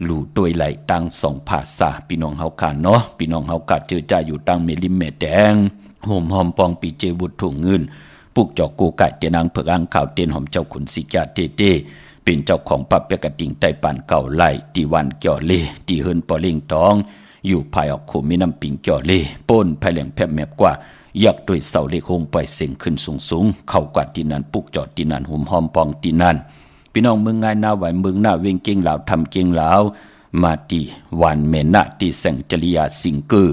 หลู่ตัวไหลตัง2ภาษาพี่น้องเฮาขาเนาะพี่น้องเฮากาเจอจ้าอยู่ตังเมลิมเมแดงโหมหอมปองปีเจบุตรถุงเงินปลูกจอกกูไก่เตียนางเผือกอ่างข่าวเตียนหอมเจ้าขุนสิกาเตเตเป็นเจ้าของปับแปกกระติ่งไตป่านเก่าไหลตีวันเกี่ยวเลตีเฮินปอเล่งตองอยู่ภายออกโคมีน้ำปิงเกี่ยวเลป้นภายแหลงแผบแมบกว่าอยากด้วยเสาเล็กหงปล่อยเสียงขึ้นสูงเข้ากว่าตีนันปลูกจอดตีนันหุ่มหอมปองตีนันพี่น้องเมืองง่ายหน้าไหวเมืองหน้าเวงเก่งลาวทำเก่งลาวมาตีวันเมนะตีแสงจริยาสิงกือ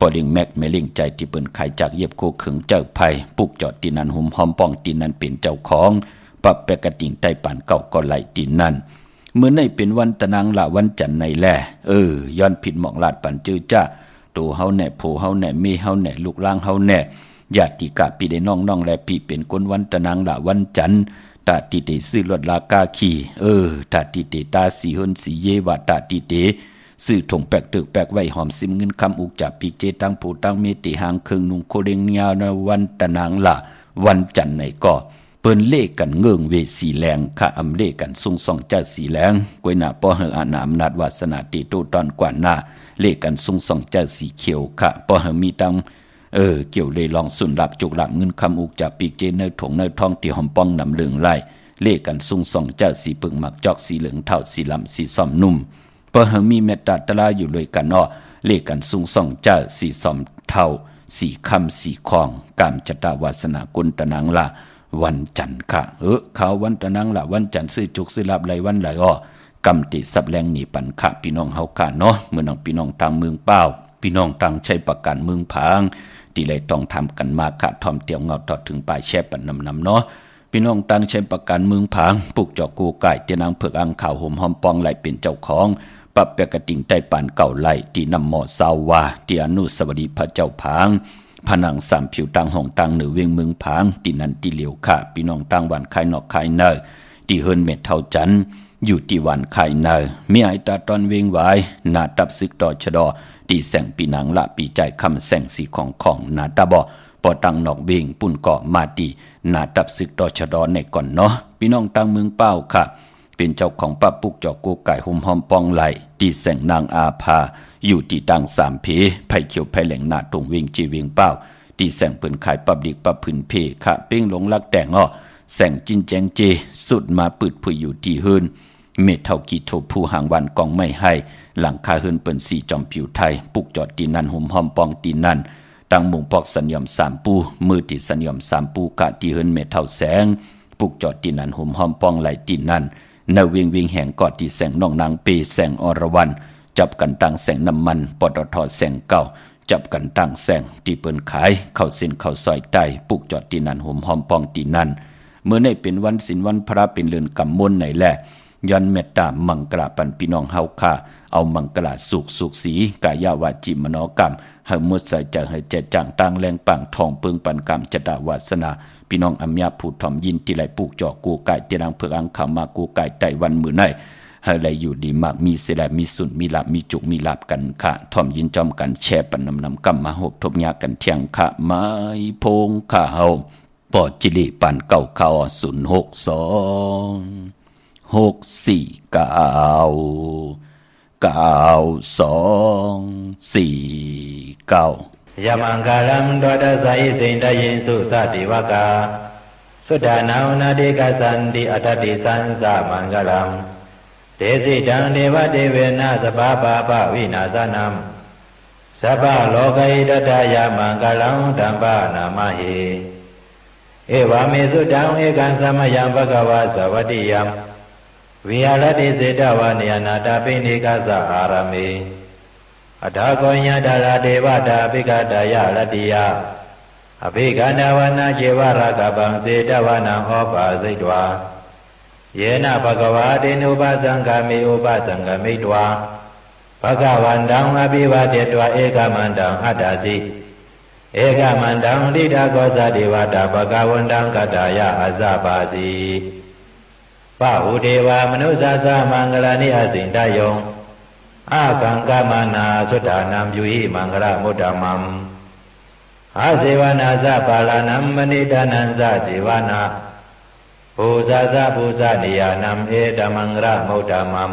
ปอลิงแม็กเมลิงใจที่เปิ้นขายจากเย็บโคขึงเจ้าไผ่ปลูกจอดตีนันหุ่มหอมปองตีนันเป็นเจ้าของปับแปกระติ่งไตป่านเก่าก็ไหลตีนันเมื่อในเป็นวันตะนางละวันจันทร์ในแลย้อนผิดหมองลาดปันจื้อจ้าตัวเฮาแหน่โผเฮาแหน่มีเฮาแหน่ลูกล่างเฮาแหน่ญาติกะปีได้น้องๆและพี่เป็นคนวันตะนางละวันจันทร์ตาติเตซื้อรถลากาขี่ตาติเตตาสีหนสีเยวาตาติเตซื้อถงแปกตึกแปกไว้หอมซิมเงินคำอุกจับปีเจตั้งผู้ตั้งเมติหางครึ่งนุงโคเรงเนียวในวันตะนางละวันจันทร์ในก็เปิ้นเล่กันเงื่องเวสีแรงข้าอำเล่กันทรงส่องเจ้าสีแรงกวยหน้าป้อเฮอานามนาดวาสนาติโตตอนกว่าหน้าเล่กันทรงส่องเจ้าสีเขียวข้าป้อเฮอมีตังเกี่ยวเลยลองสุนหลับจุกหลับเงินคำอุกจากปีเจเนอถงเนอทองที่หอมป้องนำเหลืองไล่เล่กันทรงส่องเจ้าสีปึงหมักจอกสีเหลืองเท่าสีลำสีซ้อมนุ่มป้อเฮอมีเมตตาตะลาอยู่เลยกันเล่กันทรงส่องเจ้าสีซ้อมเท่าสีคำสีคองกามจตาวาสนากุลตะนังละวันจันทร์ค่ะเขาวันตะนังละวันจันทร์ซื้อจุกซื้อลาบไหลวันไหลกำติสับแรงหนีปันค่ะพี่น้องเฮาค่ะเนาะเมื่อน้องพี่น้องทางเมืองเป้าพี่น้องทางใช้ประกันเมืองผางที่เลยต้องทำกันมาค่ะทอมเตียวเงาต่อถึงปลายแช่ปันนำเนาะพี่น้องทางใช้ประกันเมืองผางปลูกจอกกูไก่เตียนางเผือกอ่างข่าวห่มหอมปองไหลเป็นเจ้าของปับแปกระติ่งใต้ปานเก่าไหลที่นำหมอสาววาที่อนุสวรีพระเจ้าผางผนังสามผิวตังห้องตังเหนือเวียงเมืองผางตีนันตีเหลียวค่ะพี่น้องตังวันคายนอกคายเนอตีเฮินเม็ดเท่าจันอยู่ที่วันคายเนอมีไอตาตอนเวียงไว้นาตับซึกต่อชะดอตีแสงปีนังละปีใจคำแสงสีของนาตาบอปอตังนอกเวียงปุ่นเกาะมาตีนาตับซึกต่อชะดอในก่อนเนาะพี่น้องตังเมืองเป้าค่ะเป็นเจ้าของป้าปุกจอกกูไก่หุ่มหอมปองไหลตีแสงนางอาภาอยู่ที่ตังสามเพไผ่เขียวไผ่แหลงหน้าตรงเวียงจีเวียงเป้าตีแสงเปิ่นขายปับดิกปับพื้นเพค่ะเป้งหลงลักแต่งแสงจินแจงเจสุดมาปืดผุยอยู่ที่เฮินเม็ดเท่ากีโทผู้หางวันกองไม่ให้หลังคาเฮินเปิ่นสีจอมผิวไทยปุกจอดตีนันหุ่มหอมปองตีนันตังมุงปอกสัญญอมสามปูมือติดสัญญอมสามปูกะตีเฮินเม็ดเท่าแสงปุกจอดตีนันหุ่มหอมปองไหลตีนันในเวียงเวียงแห่งกอดตีแสงน้องนางเปแสงอรวรรณจับกันตั้งแสงน้ำมันปตทแสงเก่าจับกันตั้งแสงที่เปิ้นขายเข้าเส้นเข้าซอยใต้ปุกจอดตีนันห่มหอมปองตีนันเมื่อในเป็นวันศีลวันพระเป็นเรือนกำมลไหนแหละยันเมตตามังกราปันพี่น้องเฮาค่ะเอามังกราสุขสีกายาวาจิมโนกรรมเฮามุดใส่ใจให้เจจางตั้งแรงปังทองเปิงปันกรรมจดาวาสนาพี่น้องอัมยาผูดถ่อมยินที่ไหลปุกจอกกูไก่เตียนางเผือกอังขามากูไก่ไต้วันมือไหนให้ไหลอยู่ดีมากมีเสดมีสุนมีหลับมีจุกมีหลับกันค่ะถ่อมยินจอมกันแช่ปันนำกำมาหกทบยากันเที่ยงค่ะไม้พงข้าเฮาปอจิริปันเก่าเขายามังกาลังดวดสายสิงได้ยินสุสติวกาสุดานานาดิกาสันติอัตติสันสามังกาลังเดสิดังเทวเทเวนะสภาปะปะวินาสนัมสัพพะโลกัยตถายามังกาลังธัมปะนามาหิ เอวามิสุตังเอกันสมยังภะคะวะสวัสดิยังวิหารติเสตวานิยนาตาปิณิกาสะอารามิอัฏฐโกญญาดาลาเทวตาภิกขตายะรติยาอภิกานาวนาเจวรากบังเสตวานังโอปาสิตวาเยนะภะคะวะเตนุปสังฆามิอุปสังฆมิตวาภะคะวันตังอภิวาเทตวาเอกมันตังอัตถสิเอกมันตังดิดาโกสะเทวตาภะคะวันตังกัตตายะอัสสะปาสีปะหุเทวามนุสสะสะมังคลานิอสินทยงอากังกามนาสุตตานัมยุหิมังคลามุตตมัมอาเสวนาสะปาลานัมมณิดานันสะเสวนาภูซาสะภูซานิยานัมเอตมังคลามุตตมัม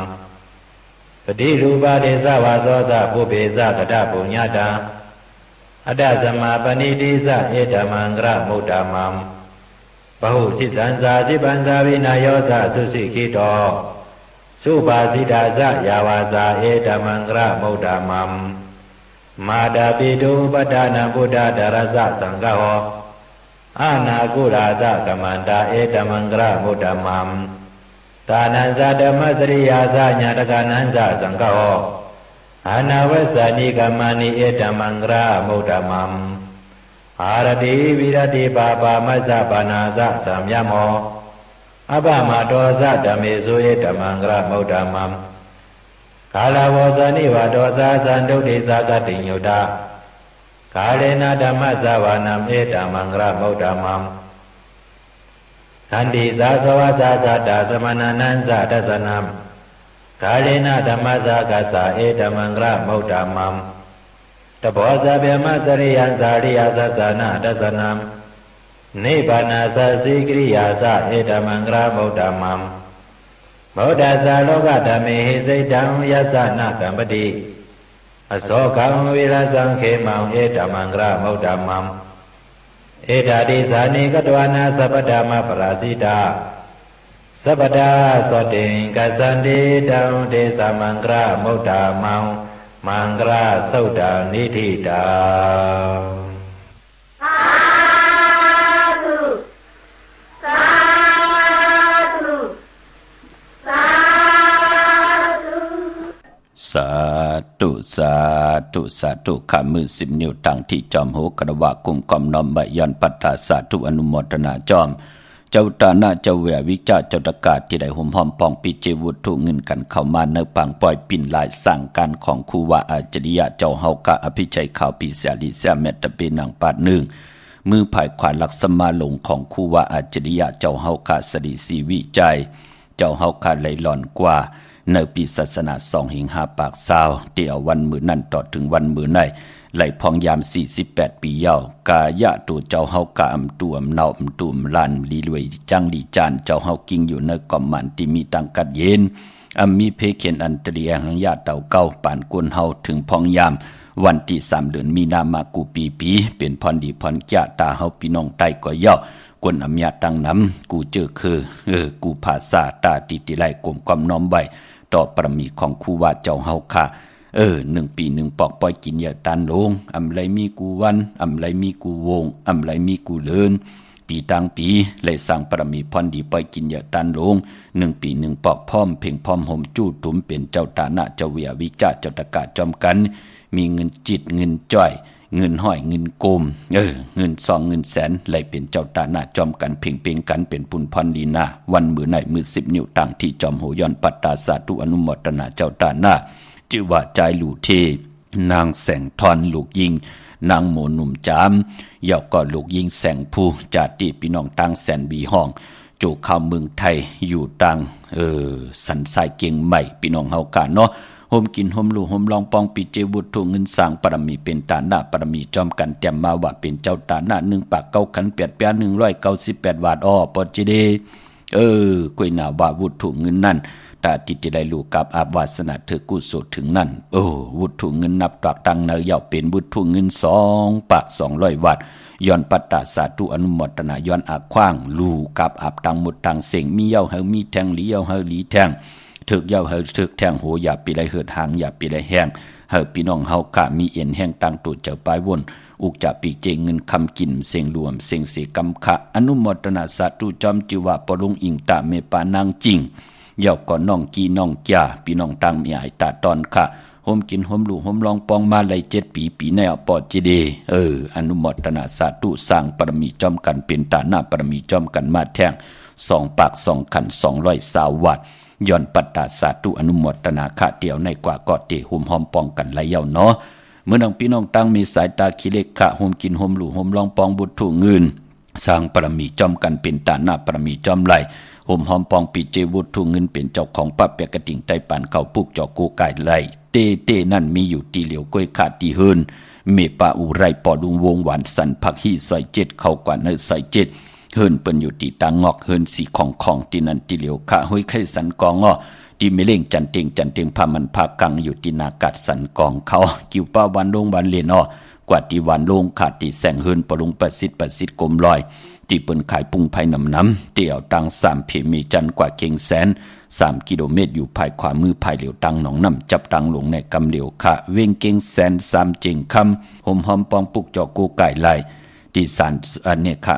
ปฏิรูปาเดสะวาโสสะปุเบสะกตปุญญาตาอัตตสมาปณิติสะเอตมังคลามุตตมัมปะหุสิสันสาสิปันสาวินาโยสะสุสิกิโตสุปาสิดาสะยาวาสาเอตมังคลามุตตมัมมาดาปิตุปทานาพุทธดารสะสังฆโหอานาคุราสะกัมมันตาเอตมังคลามุตตมัมตานันสะธรรมสริยาสะญาตกานันสะสังฆโหอานาวัสสนิกัมมานิเอตมังคลามุตตมัมอารติวิรติปาปามัสสะปานาสะสัมยโมอปมาโตสะธรรมิสุเอตมังคลามุตตมัมกาลาวสนิวาโตสะสันตุติสากติญุตากาเลนะธรรมสวานัมเอตมังคลามุตตมัมขันติสาสวะสาสัตตสมนานันสะทัสสนัมกาเลนะธรรมสากัสสะเอตมังคลามุตตมัมตโพสะเบมะสริยันสาริยาสัสสนะทัสสนัมนิพพานาสัสสิกริยาสะเอตมังคลามุตตมัมโมดัสสะโลกธรรมิหิสิตังยัสสะนะกัมปติอโศกังวิรสังเขมังเอตมังคลามุตตมัมเอตติสานิกตวานาสัพพธรรมปราสิตาสัพพดาสติงกัสสันติตังเทสมังคลามุตตมังมังคลาสุตตานิธิตาสาธุสาธุสาธุข้ามือ10 นิ้วตั้งที่จอมหูกระวะกุมกอมน้อมใบย้อนปัตตาสาธุอนุโมทนาจอมเจ้าตาหน้าเจ้าแหววิจาเจ้าตะกาศที่ได้ห่มห้อมปองปิเจวุฒุเงินกันเข้ามาเนื้อปังปล่อยปิ่นลายสั่งการของครูวาอาจริยะเจ้าเฮากะอภิชัยข่าวปีเสียดีเสียเมตตาเป็นนางปาดหนึ่งมือภายขวาลักษมาลงของครูวาอาจริยะเจ้าเฮากะสดีสีวิจัยเจ้าเฮากะไหลหล่อนกว่าในปีศาสนา2-5 ปากซาวเดี่ยววันมือนั่นต่อถึงวันมือในไหลพองยาม48 ปีเยาวกายะตัวเจ้าเฮากะอำตัวเนาอำตุมลันลีรวยจังลีจานเจ้าเฮากิงอยู่ในกอมมันที่มีตังกัดเย็นมีเพเขียนอันเตรียหังญาติเต่าเก่าปานกวนเฮาถึงพองยามวันที่3 เดือนมีนามากูปีเป็นพรดีพรแก่ตาเฮาพี่น้องใต้ก็ย่อกวนอำญาตังนำกูเจอคือกูภาษาตาติไลกลมกอมน้อมใบต่อประมีของครูว่าเจ้าเฮาค่ะ1 ปี 1 ปอกปล่อยกินอย่าตันลงอำไรมีกูวันอำไรมีกูวงอำไรมีกูเลินปีตั้งปีเลยสร้างประมีพรดีปล่อยกินอย่าตันลง1 ปี 1 ปอกพร้อมเพ่งพร้อมห่มจู้ตุ้มเป็นเจ้าตาหน้าเจ้าเวียวิจาเจ้าตะกาจอมกันมีเงินจิตเงินจ้อยเงินห้อยเงินโกมเงิน2 เงินแสนเลยเป็นเจ้าตาหน้าจอมกันเพ่งเพ่งกันเป็นปุนพรดีนาวันมือไหนมือ10 นิ้วตั้งที่จอมโหย้อนปัตตาสาธุอนุโมทนาเจ้าตาหน้าชื่อว่าใจหลู่เทนางแสงทอนลูกยิงนางโมหนุ่มจามยาวก็ลูกยิงแสงผู้จาติพี่น้องตั้งแสนบีห้องจูข้าวเมืองไทยอยู่ตังสันทรายเก่งใหม่พี่น้องเฮากะเนาะโฮมกินโฮมลู่โฮมลองปองปิเจบุตรถูกเงินสร้างปรมีเป็นตาหน้าปรมีจอมกันเตรียมมาว่าเป็นเจ้าตาหน้า1 ปาก9 ขัน8 198 บาทปอจิเดกวยหน้าว่าวุฒถูกเงินนั่นตาติติได้ลูกกับอาบวาสนาเธอกุศลถึงนั่นวุฒถูกเงินนับตากตังเนยาวเป็นวุฒถูกเงิน2 ปาก 200 วัตย้อนปัตตาสาธุอนุโมทนาย้อนอาขว้างลูกับอาบตังหมดตังเสียงมีเย้าเฮามีแทงหลีเย้าเฮาหลีแทงถึกเย้าเฮาถึกแทงโหอย่าปีไรเหิดหางอย่าปีไรแห้ง เฮาพี่น้องเฮากะมีเอ็นแห่งต่างตุเจ้าปลายวนอุกจะปีเจเงินคำกินเสียงรวมเสียงเสกำคะอนุโมทนาสาธุจอมจิวะปรุงอิงตาเมปานางจริงเย่าก่อนน้องกีน้องจ่าพี่น้องต่างมีอายตาตอนค่ะโฮมกินโฮมลูกโฮมลองปองมาไล7 ปีปีในอปอดจีเดอนุโมทนาสาธุสร้างปรมีจอมกันเป็นตาหน้าปรมีจอมกันมาแท่ง2 ปาก 2 ขัน220 วัตต์ย้อนปัตตาสาธุอนุโมทนาค่ะเดียวในกว่ากอดเตหุ่มหอมปองกันไหลเย่าเนาะเมื่อน้องพี่น้องตั้งมีสายตาขี้เล็กขะโฮมกินโฮมลูกโฮมลองปองบุตรถูเงินสร้างปรมีจอมกันเป็นตาหน้าปรมีจอมไหลโฮมหอมปองปีเจวุตรถูเงินเป็นเจ้าของป้าเปียกระติ่งไต้ปานเขาปุกจอกูไก่ไหลเต้นั่นมีอยู่ตีเหลียวก้อยขาดตีเฮินเมปาอุไรปอลุงวงหวานสันผักฮีซอย7เข้ากว่าเนซอย7เฮินเปิ้นอยู่ตีตางอกเฮินสีของตีนันตีเหลียวขาห้อยไข่สันกองอ้อที่ไม่เล่งจันเต็งพามันพากังอยู่ที่นากัดสันกองเขากิวป้าวันลงวันเลียนอ้อกว่าที่วันลงขาดที่แสงเฮินปลุงประสิทธิ์กลมลอยที่เปิ้นขายปุงไผ่น้ำเตี่ยวตัง3 เพมีจันกว่าเก่งแสน3 กิโลเมตรอยู่ภายขวามือภายเหลียวตังหนองน้ำจับตังลงในกำเหลียวขะเวงเก่งแสน3 เจงคำห่มหอมปองปุกจอกูไก่ไหลที่สารอันเนี่ยค่ะ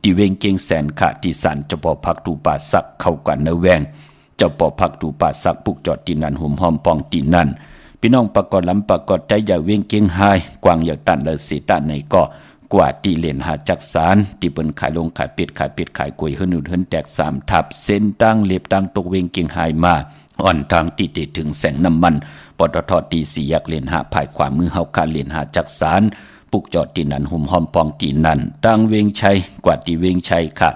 ที่เวงเก่งแสนค่ะที่สารเจ้าพ่อพักตูป่าสักเข้ากว่าเนแวงเจ้าพ่อพักตูป่าสักปุกจอดตีนันห่มหอมปองตีนันพี่น้องประกอบลำประกอบใจอย่าเวงเก่งหายกวางอย่าตันเลยเสียตันในก็กว่าตีเลนหาจักสารที่เปิ้นขายลงขายเป็ดขายกล้วยเฮิรนุนเฮิรนแตก3 ทับเส้นตั้งเล็บตั้งตกเวงเก่งหายมาอ่อนทางติดถึงแสงน้ำมันปตทตี4 แยกเลนหาภายขวามือเฮาคาเลนหาจักสารปุกจอดตีนันหุ่มหอมปองตีนันตั้งเวงชัยกว่าตีเวงชัยค่ะ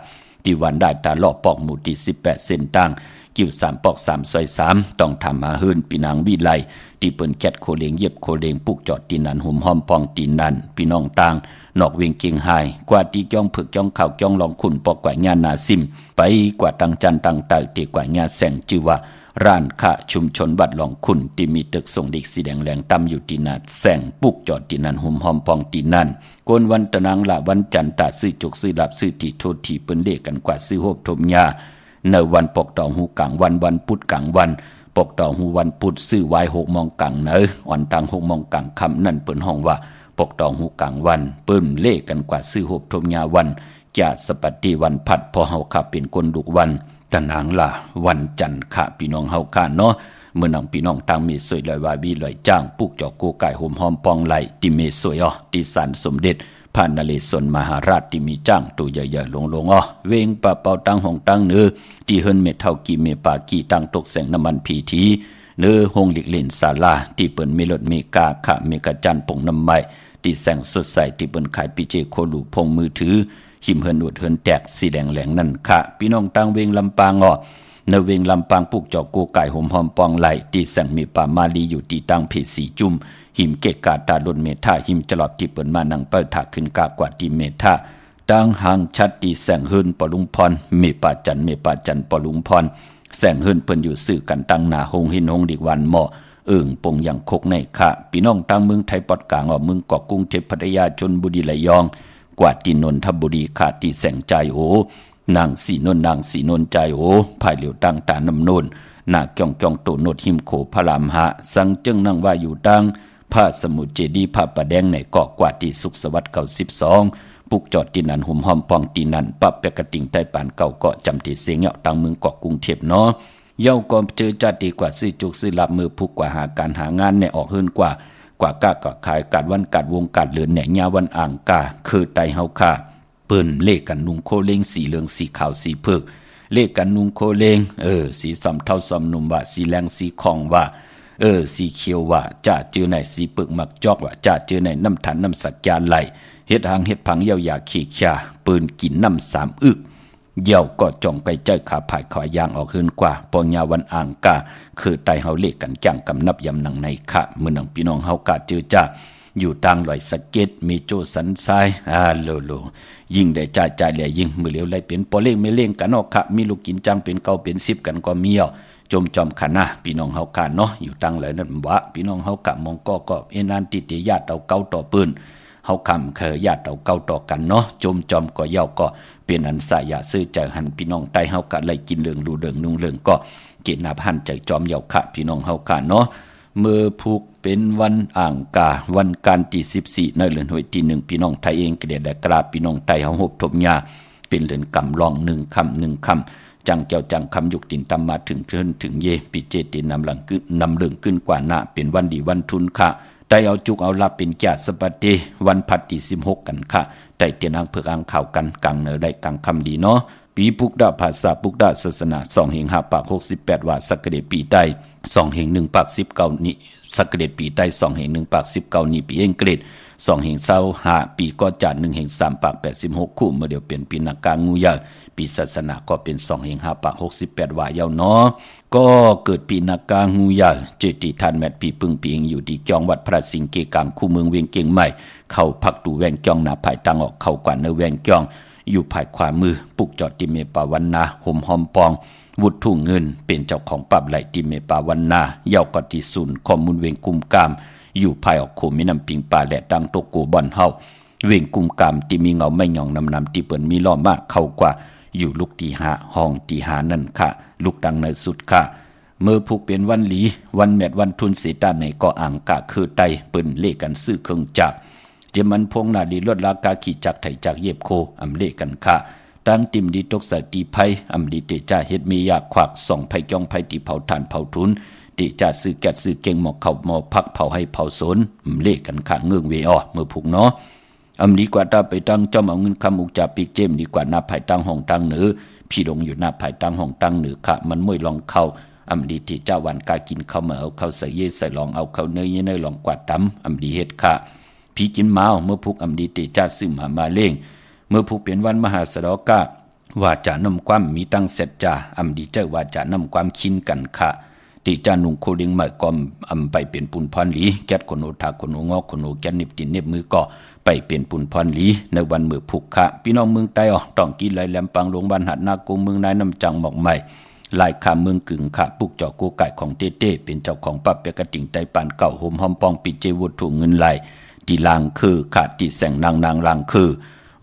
ที่วันได้ตาลอปอกหมู่ที่18เส้นตั้งกิ้ว3 ปอก3 ซอย 3ต้องทำมาเฮิรนปีนางวิไลที่เปิ้นแคทโคเลงเย็บโคเลงปุกจอดตีนันหุ่มหอมปองตีนันพี่น้องต่างนอกเวียงเกียงไฮกว่าตีจ้องผึกจ้องข่าวจ้องลองขุนปอกกว่าญานาซิมไปกว่าตังจันตังเต่าตีกว่าญาแสงจือว่าร้านค้าชุมชนวัดหลองขุนที่มีตึกส่งเด็กสีแดงแหลงตั้มอยู่ที่นาแสงปุกจอดที่นั่นหุ่มหอมปองที่นั่นโกนวันตะนางละวันจันตาซื้อจุกซื้อหลับซื้อตีโทษทีเปิ้นเด็กกันกว่าซื้อโฮบทมยาในวันปกตองหูกลางวันพุธกลางวันปกตองหูวันพุธซื้อไว้6 โมงกลางเนออ่อนตัง6 โมงกลางค่ำนั่นเปิ้นห้องว่าปกตองหูกลางวันเปิ้นเลขกันกว่าซื้อโฮบทมยาวันจะสปฏิวันพัดพอเฮาขับเป็นคนดุกวันตะนางล่ะวันจันทร์ค่ะพี่น้องเฮาค่ะเนาะเมื่อน้องพี่น้องต่างมีสวยลอยวาบีลอยจ้างปุกจอกูไก่ห่มหอมปองไหลที่เมสวยที่ศาลสมเด็จพระนเรศวรมหาราชที่มีจ้างตัวใหญ่ๆลงเวงปะเป่าตั้งห้องตั้งเนื้อที่เฮิรนเมเท่ากีเมปากีตั้งตกแสงน้ำมันพีทีเนื้อห้องหลีกเล่นศาลาที่เปิ้นเมลดเมกาขะเมกะจันปงน้ำไม้ที่แสงสดใสที่เปิ้นขายปีเจโคลูพงมือถือหิมเฮิรนอวดเฮิรนแตกสีแดงแหลงนั่นค่ะพี่น้องตั้งเวงลำปางในเวงลำปางปุกจอกูไก่ห่มหอมปองไหลที่แสงมีป่ามาลีอยู่ที่ตั้งเพสีจุ่มหิมเกกาตาลนเมธาหิมจลอดที่เปิ้นมานังเปิดถาขึ้นกากว่าที่เมธาดังหางชัดที่แสงเฮิรนปลุงพรเมปาจันปลุงพรแสงเฮิรนเปิ้นอยู่สื่อกันตั้งหน้าหงหินหงดิกวันหม้อปงอย่างคกในค่ะพี่น้องตั้งเมืองไทยปอดกลางเมืองเกาะกรุงเทพพัทยาชลบุรีระยองกว่าที่นนทบุรีค่ะที่แสงใจนางสีนนใจภายเหลียวตั้งตาน้ำนนนาเกี่ยงโตโนดหิมโขพระรามหะสังจึงนั่งว่าอยู่ตั้งพระสมุทรเจดีย์พระประแดงในเกาะกว่าที่สุขสวัสดิ์เก่า12ปุกจอดที่นั่นหุ่มหอมปองที่นั่นปับเปกระติ่งใต้ปานเก่าเกาะจำที่เสียงตั้งเมืองเกาะกรุงเทพเนาะเย้าก็เจอจัดดีกว่าซื้อจุกซื้อลับมือพุกกว่าหาการหางานในออกเฮิรนกว่ากากะขายกาดวันกาดวงกาดเหลือนแหน่ยาวันอ่างกาคือไตเฮาค่ะเปิ้นเลขกันนุ่งโคเลงสีเหลืองสีขาวสีเผือกเลขกันนุ่งโคเลงสีซ้ำเท่าซ้ำนุ่มว่าสีแรงสีคองว่าสีเขียวว่าจะเจอในสีเปลือกหมักจอกว่าจะเจอในน้ำถันน้ำสักยาไหลเฮ็ดหางเฮ็ดพังเย้ายาขี้ข่าปืนกินน้ำ3 อึกเย้าก็จ่องไปเจ้าขาผายขอยางออกขึ้นกว่าปองยาวันอ่างกาคือไตเฮาเลขกันจังกำนับยำหนังในค่ะมื้อนังพี่น้องเฮากะเจอจ้าอยู่ต่างลอยสะเก็ดมีโจสันทรายโลยิ่งได้จ่ายแหล่ยิ่งมือเหลียวไหลเป็นปอเล่งไม่เล่งกันค่ะมีลูกกินจังเป็นเก่าเป็น10กันก็มีจมจอมขันนะพี่น้องเฮากะเนาะอยู่ต่างเลยนั่นวะพี่น้องเฮากะมองก็เอนานติติญาติเอาเก่าต่อปืนเฮาคำเคยญาติเอาเก่าต่อกันเนาะจมจอมก็เย้าก็เป็นอันสายาซื้อใจหันพี่น้องใต้เฮากะเลยกินเรื่องดูเรื่องนุ่งเรื่องก็กินนับหันใจจอมเย้าค่ะพี่น้องเฮากะเนาะมือผูก เป็นวันอ่างกาวันการที่14ในเดือนหวยที่1พี่น้องไทยเองก็ได้กราบพี่น้องไทยเฮาฮบทบญาเป็นเดือนกำลอง1ค่ำ1ค่ำจังเจ้าจังคำยุกตินตามมาถึงถึงเยปีเจตินนำหลังขึ้นนำเรื่องขึ้นกว่าหน้าเป็นวันดีวันทุนค่ะได้เอาจุกเอาลาเป็นแก่สปฏิวันพัดที่16กันค่ะได้เตียนอังเผือกอังข่าวกันกลางเนอได้กลางคำดีเนาะปีปุกดาภาษาปุกดาศาสนา2 เฮง5 ปาก68ว่าสักเดปีใต้2 เฮง1 ปาก19นี้สักเดปีใต้2 เฮง1 ปาก19นี้ปีเองเกรด2 เฮง25ปีก็จาน1 เฮง3 ปาก86คู่เมื่อเดียวเปลี่ยนปีนักการงูยาปีศาสนาก็เป็น2 เฮง5 ปาก68ว่าเยาวเนาะก็เกิดปีนักการงูยาเจติทานแมตปีปึงปีเองอยู่ที่จองวัดพระสิงห์เกกามคู่เมืองเวียงเก่งใหม่เข้าพักตูแวงจองหน้าภายตังออกเข้ากว่าเนแวงจองอยู่ภายขวามือปุกจอดติเมปาวันนาห่มหอมปองวุฒทุ่งเงินเป็นเจ้าของปับไหลติเมปาวันนาเยาวกติสุนข้อมูลเวงกุมกามอยู่ภายออกโคมิน้ำปิงปลาและดังโตโกบอนเฮาเวงกุมกามที่มีเงาไม่หย่องนำที่เปิ่นมีล้อมากเข้ากว่าอยู่ลูกตีหาห้องตีหานั่นค่ะลูกดังในสุดค่ะเมื่อผูกเป็นวันหลีวันแมดวันทุนเสตาในก็อ่างกะคือไตเปิ่นเล่กันซื้อเครื่องจักรเจมันพงนาดีลวดลากาขี่จักไถจากเย็บโคอำเละกันค่ะตั้งติมดีตกใส่ตีไผอำดีเตจ่าเฮ็ดมียาขวักส่องไผจ้องไผตีเผาทานเผาทุนเตจ่าซื้อแกดซื้อเก่งหมอกเข้าหมอพักเผาให้เผาสนอำเละกันค่ะเงืองเวออเมื่อผูกเนาะอำดีกว่าตาไปตั้งจอมเอาเงินคำอุกจาปีกเจมดีกว่าหน้าไผตั้งห้องตั้งเหนือพี่ลงอยู่หน้าไผตั้งห้องตั้งเหนือค่ะมันม่วยลองเข้าอำดีที่เจ้าวันกากินข้าวเหมาเอาข้าวใส่เยใส่ลองเอาข้าวเนยเนยลองกวาดตำอำดีเฮ็ดค่ะพี่กินเมาเมื่อพุกอำดีเตจ่าซึมหามาเล่งเมื่อพุกเป็นวันมหาสดกะว่าจะนำความมีตั้งเสร็จจ่าอำดีเจ้าว่าจะนำความคินกันค่ะติจานุงโคลิงใหม่กอมอำไปเป็นปุนพรหลีแก๊ดคนโอทาคนโองอคนโอแก๊ดนิบตินเน็บมือก็ไปเป็นปุนพรหลีในวันมือพุกค่ะพี่น้องเมืองใต้ต้องกินไหลแหลมปังหลวงบ้านหัดนากุงเมืองนายน้ำจังหมอกใหม่ลายคาเมืองกึ่งค่ะปุกเจาะโกไก่ของเต้เต้เป็นเจ้าของปั๊บเปกระติ่งไตปานเก่าโฮมหอมปองปิเจวุฒถุงเงินไหลที่ลางคือขาดที่แสงนางลางคือ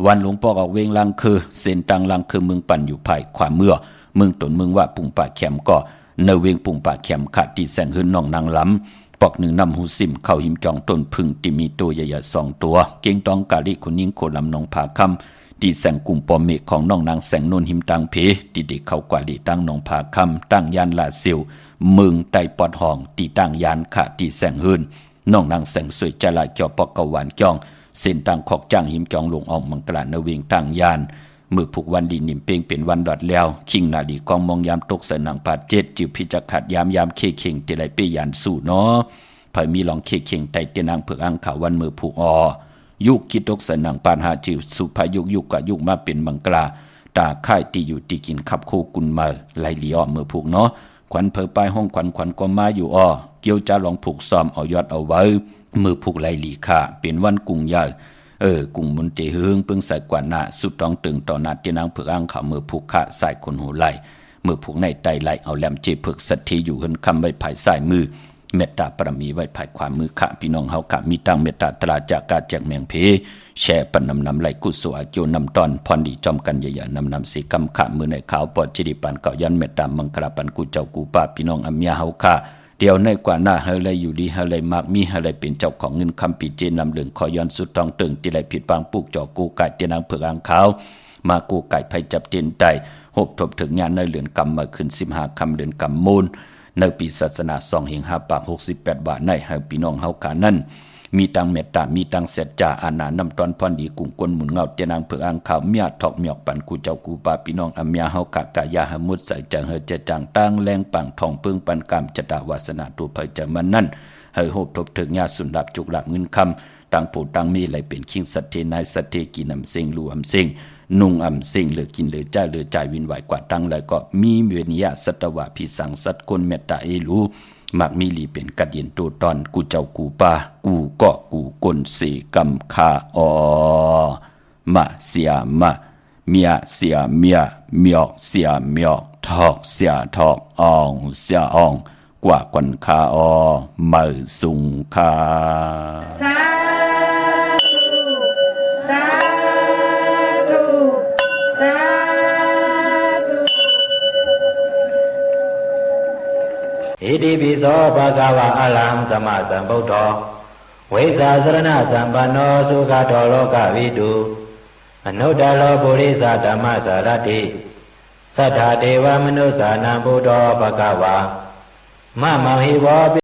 วันหลวงพ่อออกเวงลางคือเส้นตังลางคือเมืองปั่นอยู่ภายขวาเมื่อเมืองตนเมืองว่าปุ่งป่าแขมก็เนเวงปุ่งป่าแขมขาดที่แสงหืนน้องนางล้ำปอกหนึ่งนำหูซิมเข้าหิมจองต้นพึ่งที่มีตัวใหญ่ๆ2 ตัวเก่งตองกาลิคนยิงโคลำน้องผาคำที่แสงกลุ่มปอมเมฆของน้องนางแสงนนหิมตังเพที่เด็กเข้ากว่าลีตั้งน้องผาคำตั้งยานลาเซียวเมืองไตปอดห้องที่ตั้งยานขาดที่แสงหืนน้องนางแสงสวยจลาเกี่ยวปอกกวานจ้องเส้นตังขอกจ้างหิมจองลงออกมังกรานเวงตั้งยานมือผูกวันดีนิ่มเป่งเป็นวันดอดแล้วคิงนาดีกองมองยามตกใส่หนังผาเจ็ดจิวพิจักขัดยามเคเข่งเตไลเปยานสู่เนาะเผยมีลองเคเข่งไตเตียนางเผือกอังข่าววันมือผูกยุกคิดตกใส่หนังปานหาจิวสุภายุกกะยุกมาเป็นมังกราตาค่ายตีอยู่ตีกินขับโคกุนมาไหลเลียมือผูกเนาะขวัญเผยปลายห้องขวัญก็มาอยู่เกี่ยวจะลองผูกซ้อมเอายอดเอาไว้มือผูกไหลหลีค่ะเป็นวันกุงใหญ่กุงมุนเตเฮืองเพิ่งใส่กว่าหน้าสุดต้องตึงต่อหน้าเตียนางเผือกอังข่าวมือผูกค่ะใส่คนหูไหลมือผูกในไตไหลเอาแหลมเจเผือกสัตทีอยู่เฮินคำไว้ภายใส่มือเมตตาปรมีไว้ภายขวามือค่ะพี่น้องเฮาค่ะมีตั้งเมตตาตราจากกาแจกแมงเพแช่ปันนำไหลกุศลเกี่ยวนำตอนพรดีจอมกันใหญ่ๆนำสีกำขามือในขาวปอดจิริปันเก่ายันเมตตามังกราปันกูเจ้ากูป้าพี่น้องอัมยาเฮาค่ะเดียวในกว่าหน้าเฮเลยอยู่ดีเฮเลยมากมีเฮเลยเป็นเจ้าของเงินคำปีเจนำเหลืองขอย้อนสุดทองตึงที่ไหลผิดบางปุกจอกูไก่เตียนางเผือกอ่างขาวมากูไก่ไผจับเตียนไตหบทบถึงงานในเหลือนกำมาขึ้น15คำเดือนกำมูลในปีศาสนา2 เฮง5 ปาก68บาทในให้พี่น้องเฮาขานั้นมีตังเมตตามีตังเสจจาอาณานำตอนพรดีกุ่งกวนหมุนเงาเตียนางเผือกอ่างขาวเมียทอกเมียกปันกูเจ้ากูป้าพี่น้องอัมยาเฮากะกะยาหมุดใส่จังเฮจะจังตั้งแรงปังทองเพิ่งปันกามจตาวาสนาตัวเผยจะมันนั่นให้โหบทบถึงญาสุนดับจุกหลับเงินคำตังปูตังมีไหลเป็นคิงสัตเทนายสัตเทกินำเซิงรวมเซิงนุ่งอำเซิงเหลือกินเหลือจ่ายเหลือจ่ายวินไหวกว่าตั้งแล้วก็มีเวียนยาสัตวะพิสังสัตคนเมตตาเอรูมักมีลีเป็นกัดเย็นตัวตอนกูเจ้ากูป้ากูก็กูกลเสกำคามาเสียมาเมียเสียเมียเมียเสียเมียทอกเสียทอกอ่องเสียอ่องกว่ากันคามือสุงคาสาธุสาธุสาธุ ဣတိပိသောဘဂဝါအလံသမ္မာသမ္ဗုဒ္ဓောဝိဇ္ဇာစရဏသမ္ပန္နောသုခတောလောကဝိတုအနုတ္တလောပုရိသဓမ္မစရတိသတ္ထာဒေဝမနုဿာနံဘုဒ္ဓောဘဂဝါမမောဟိဝော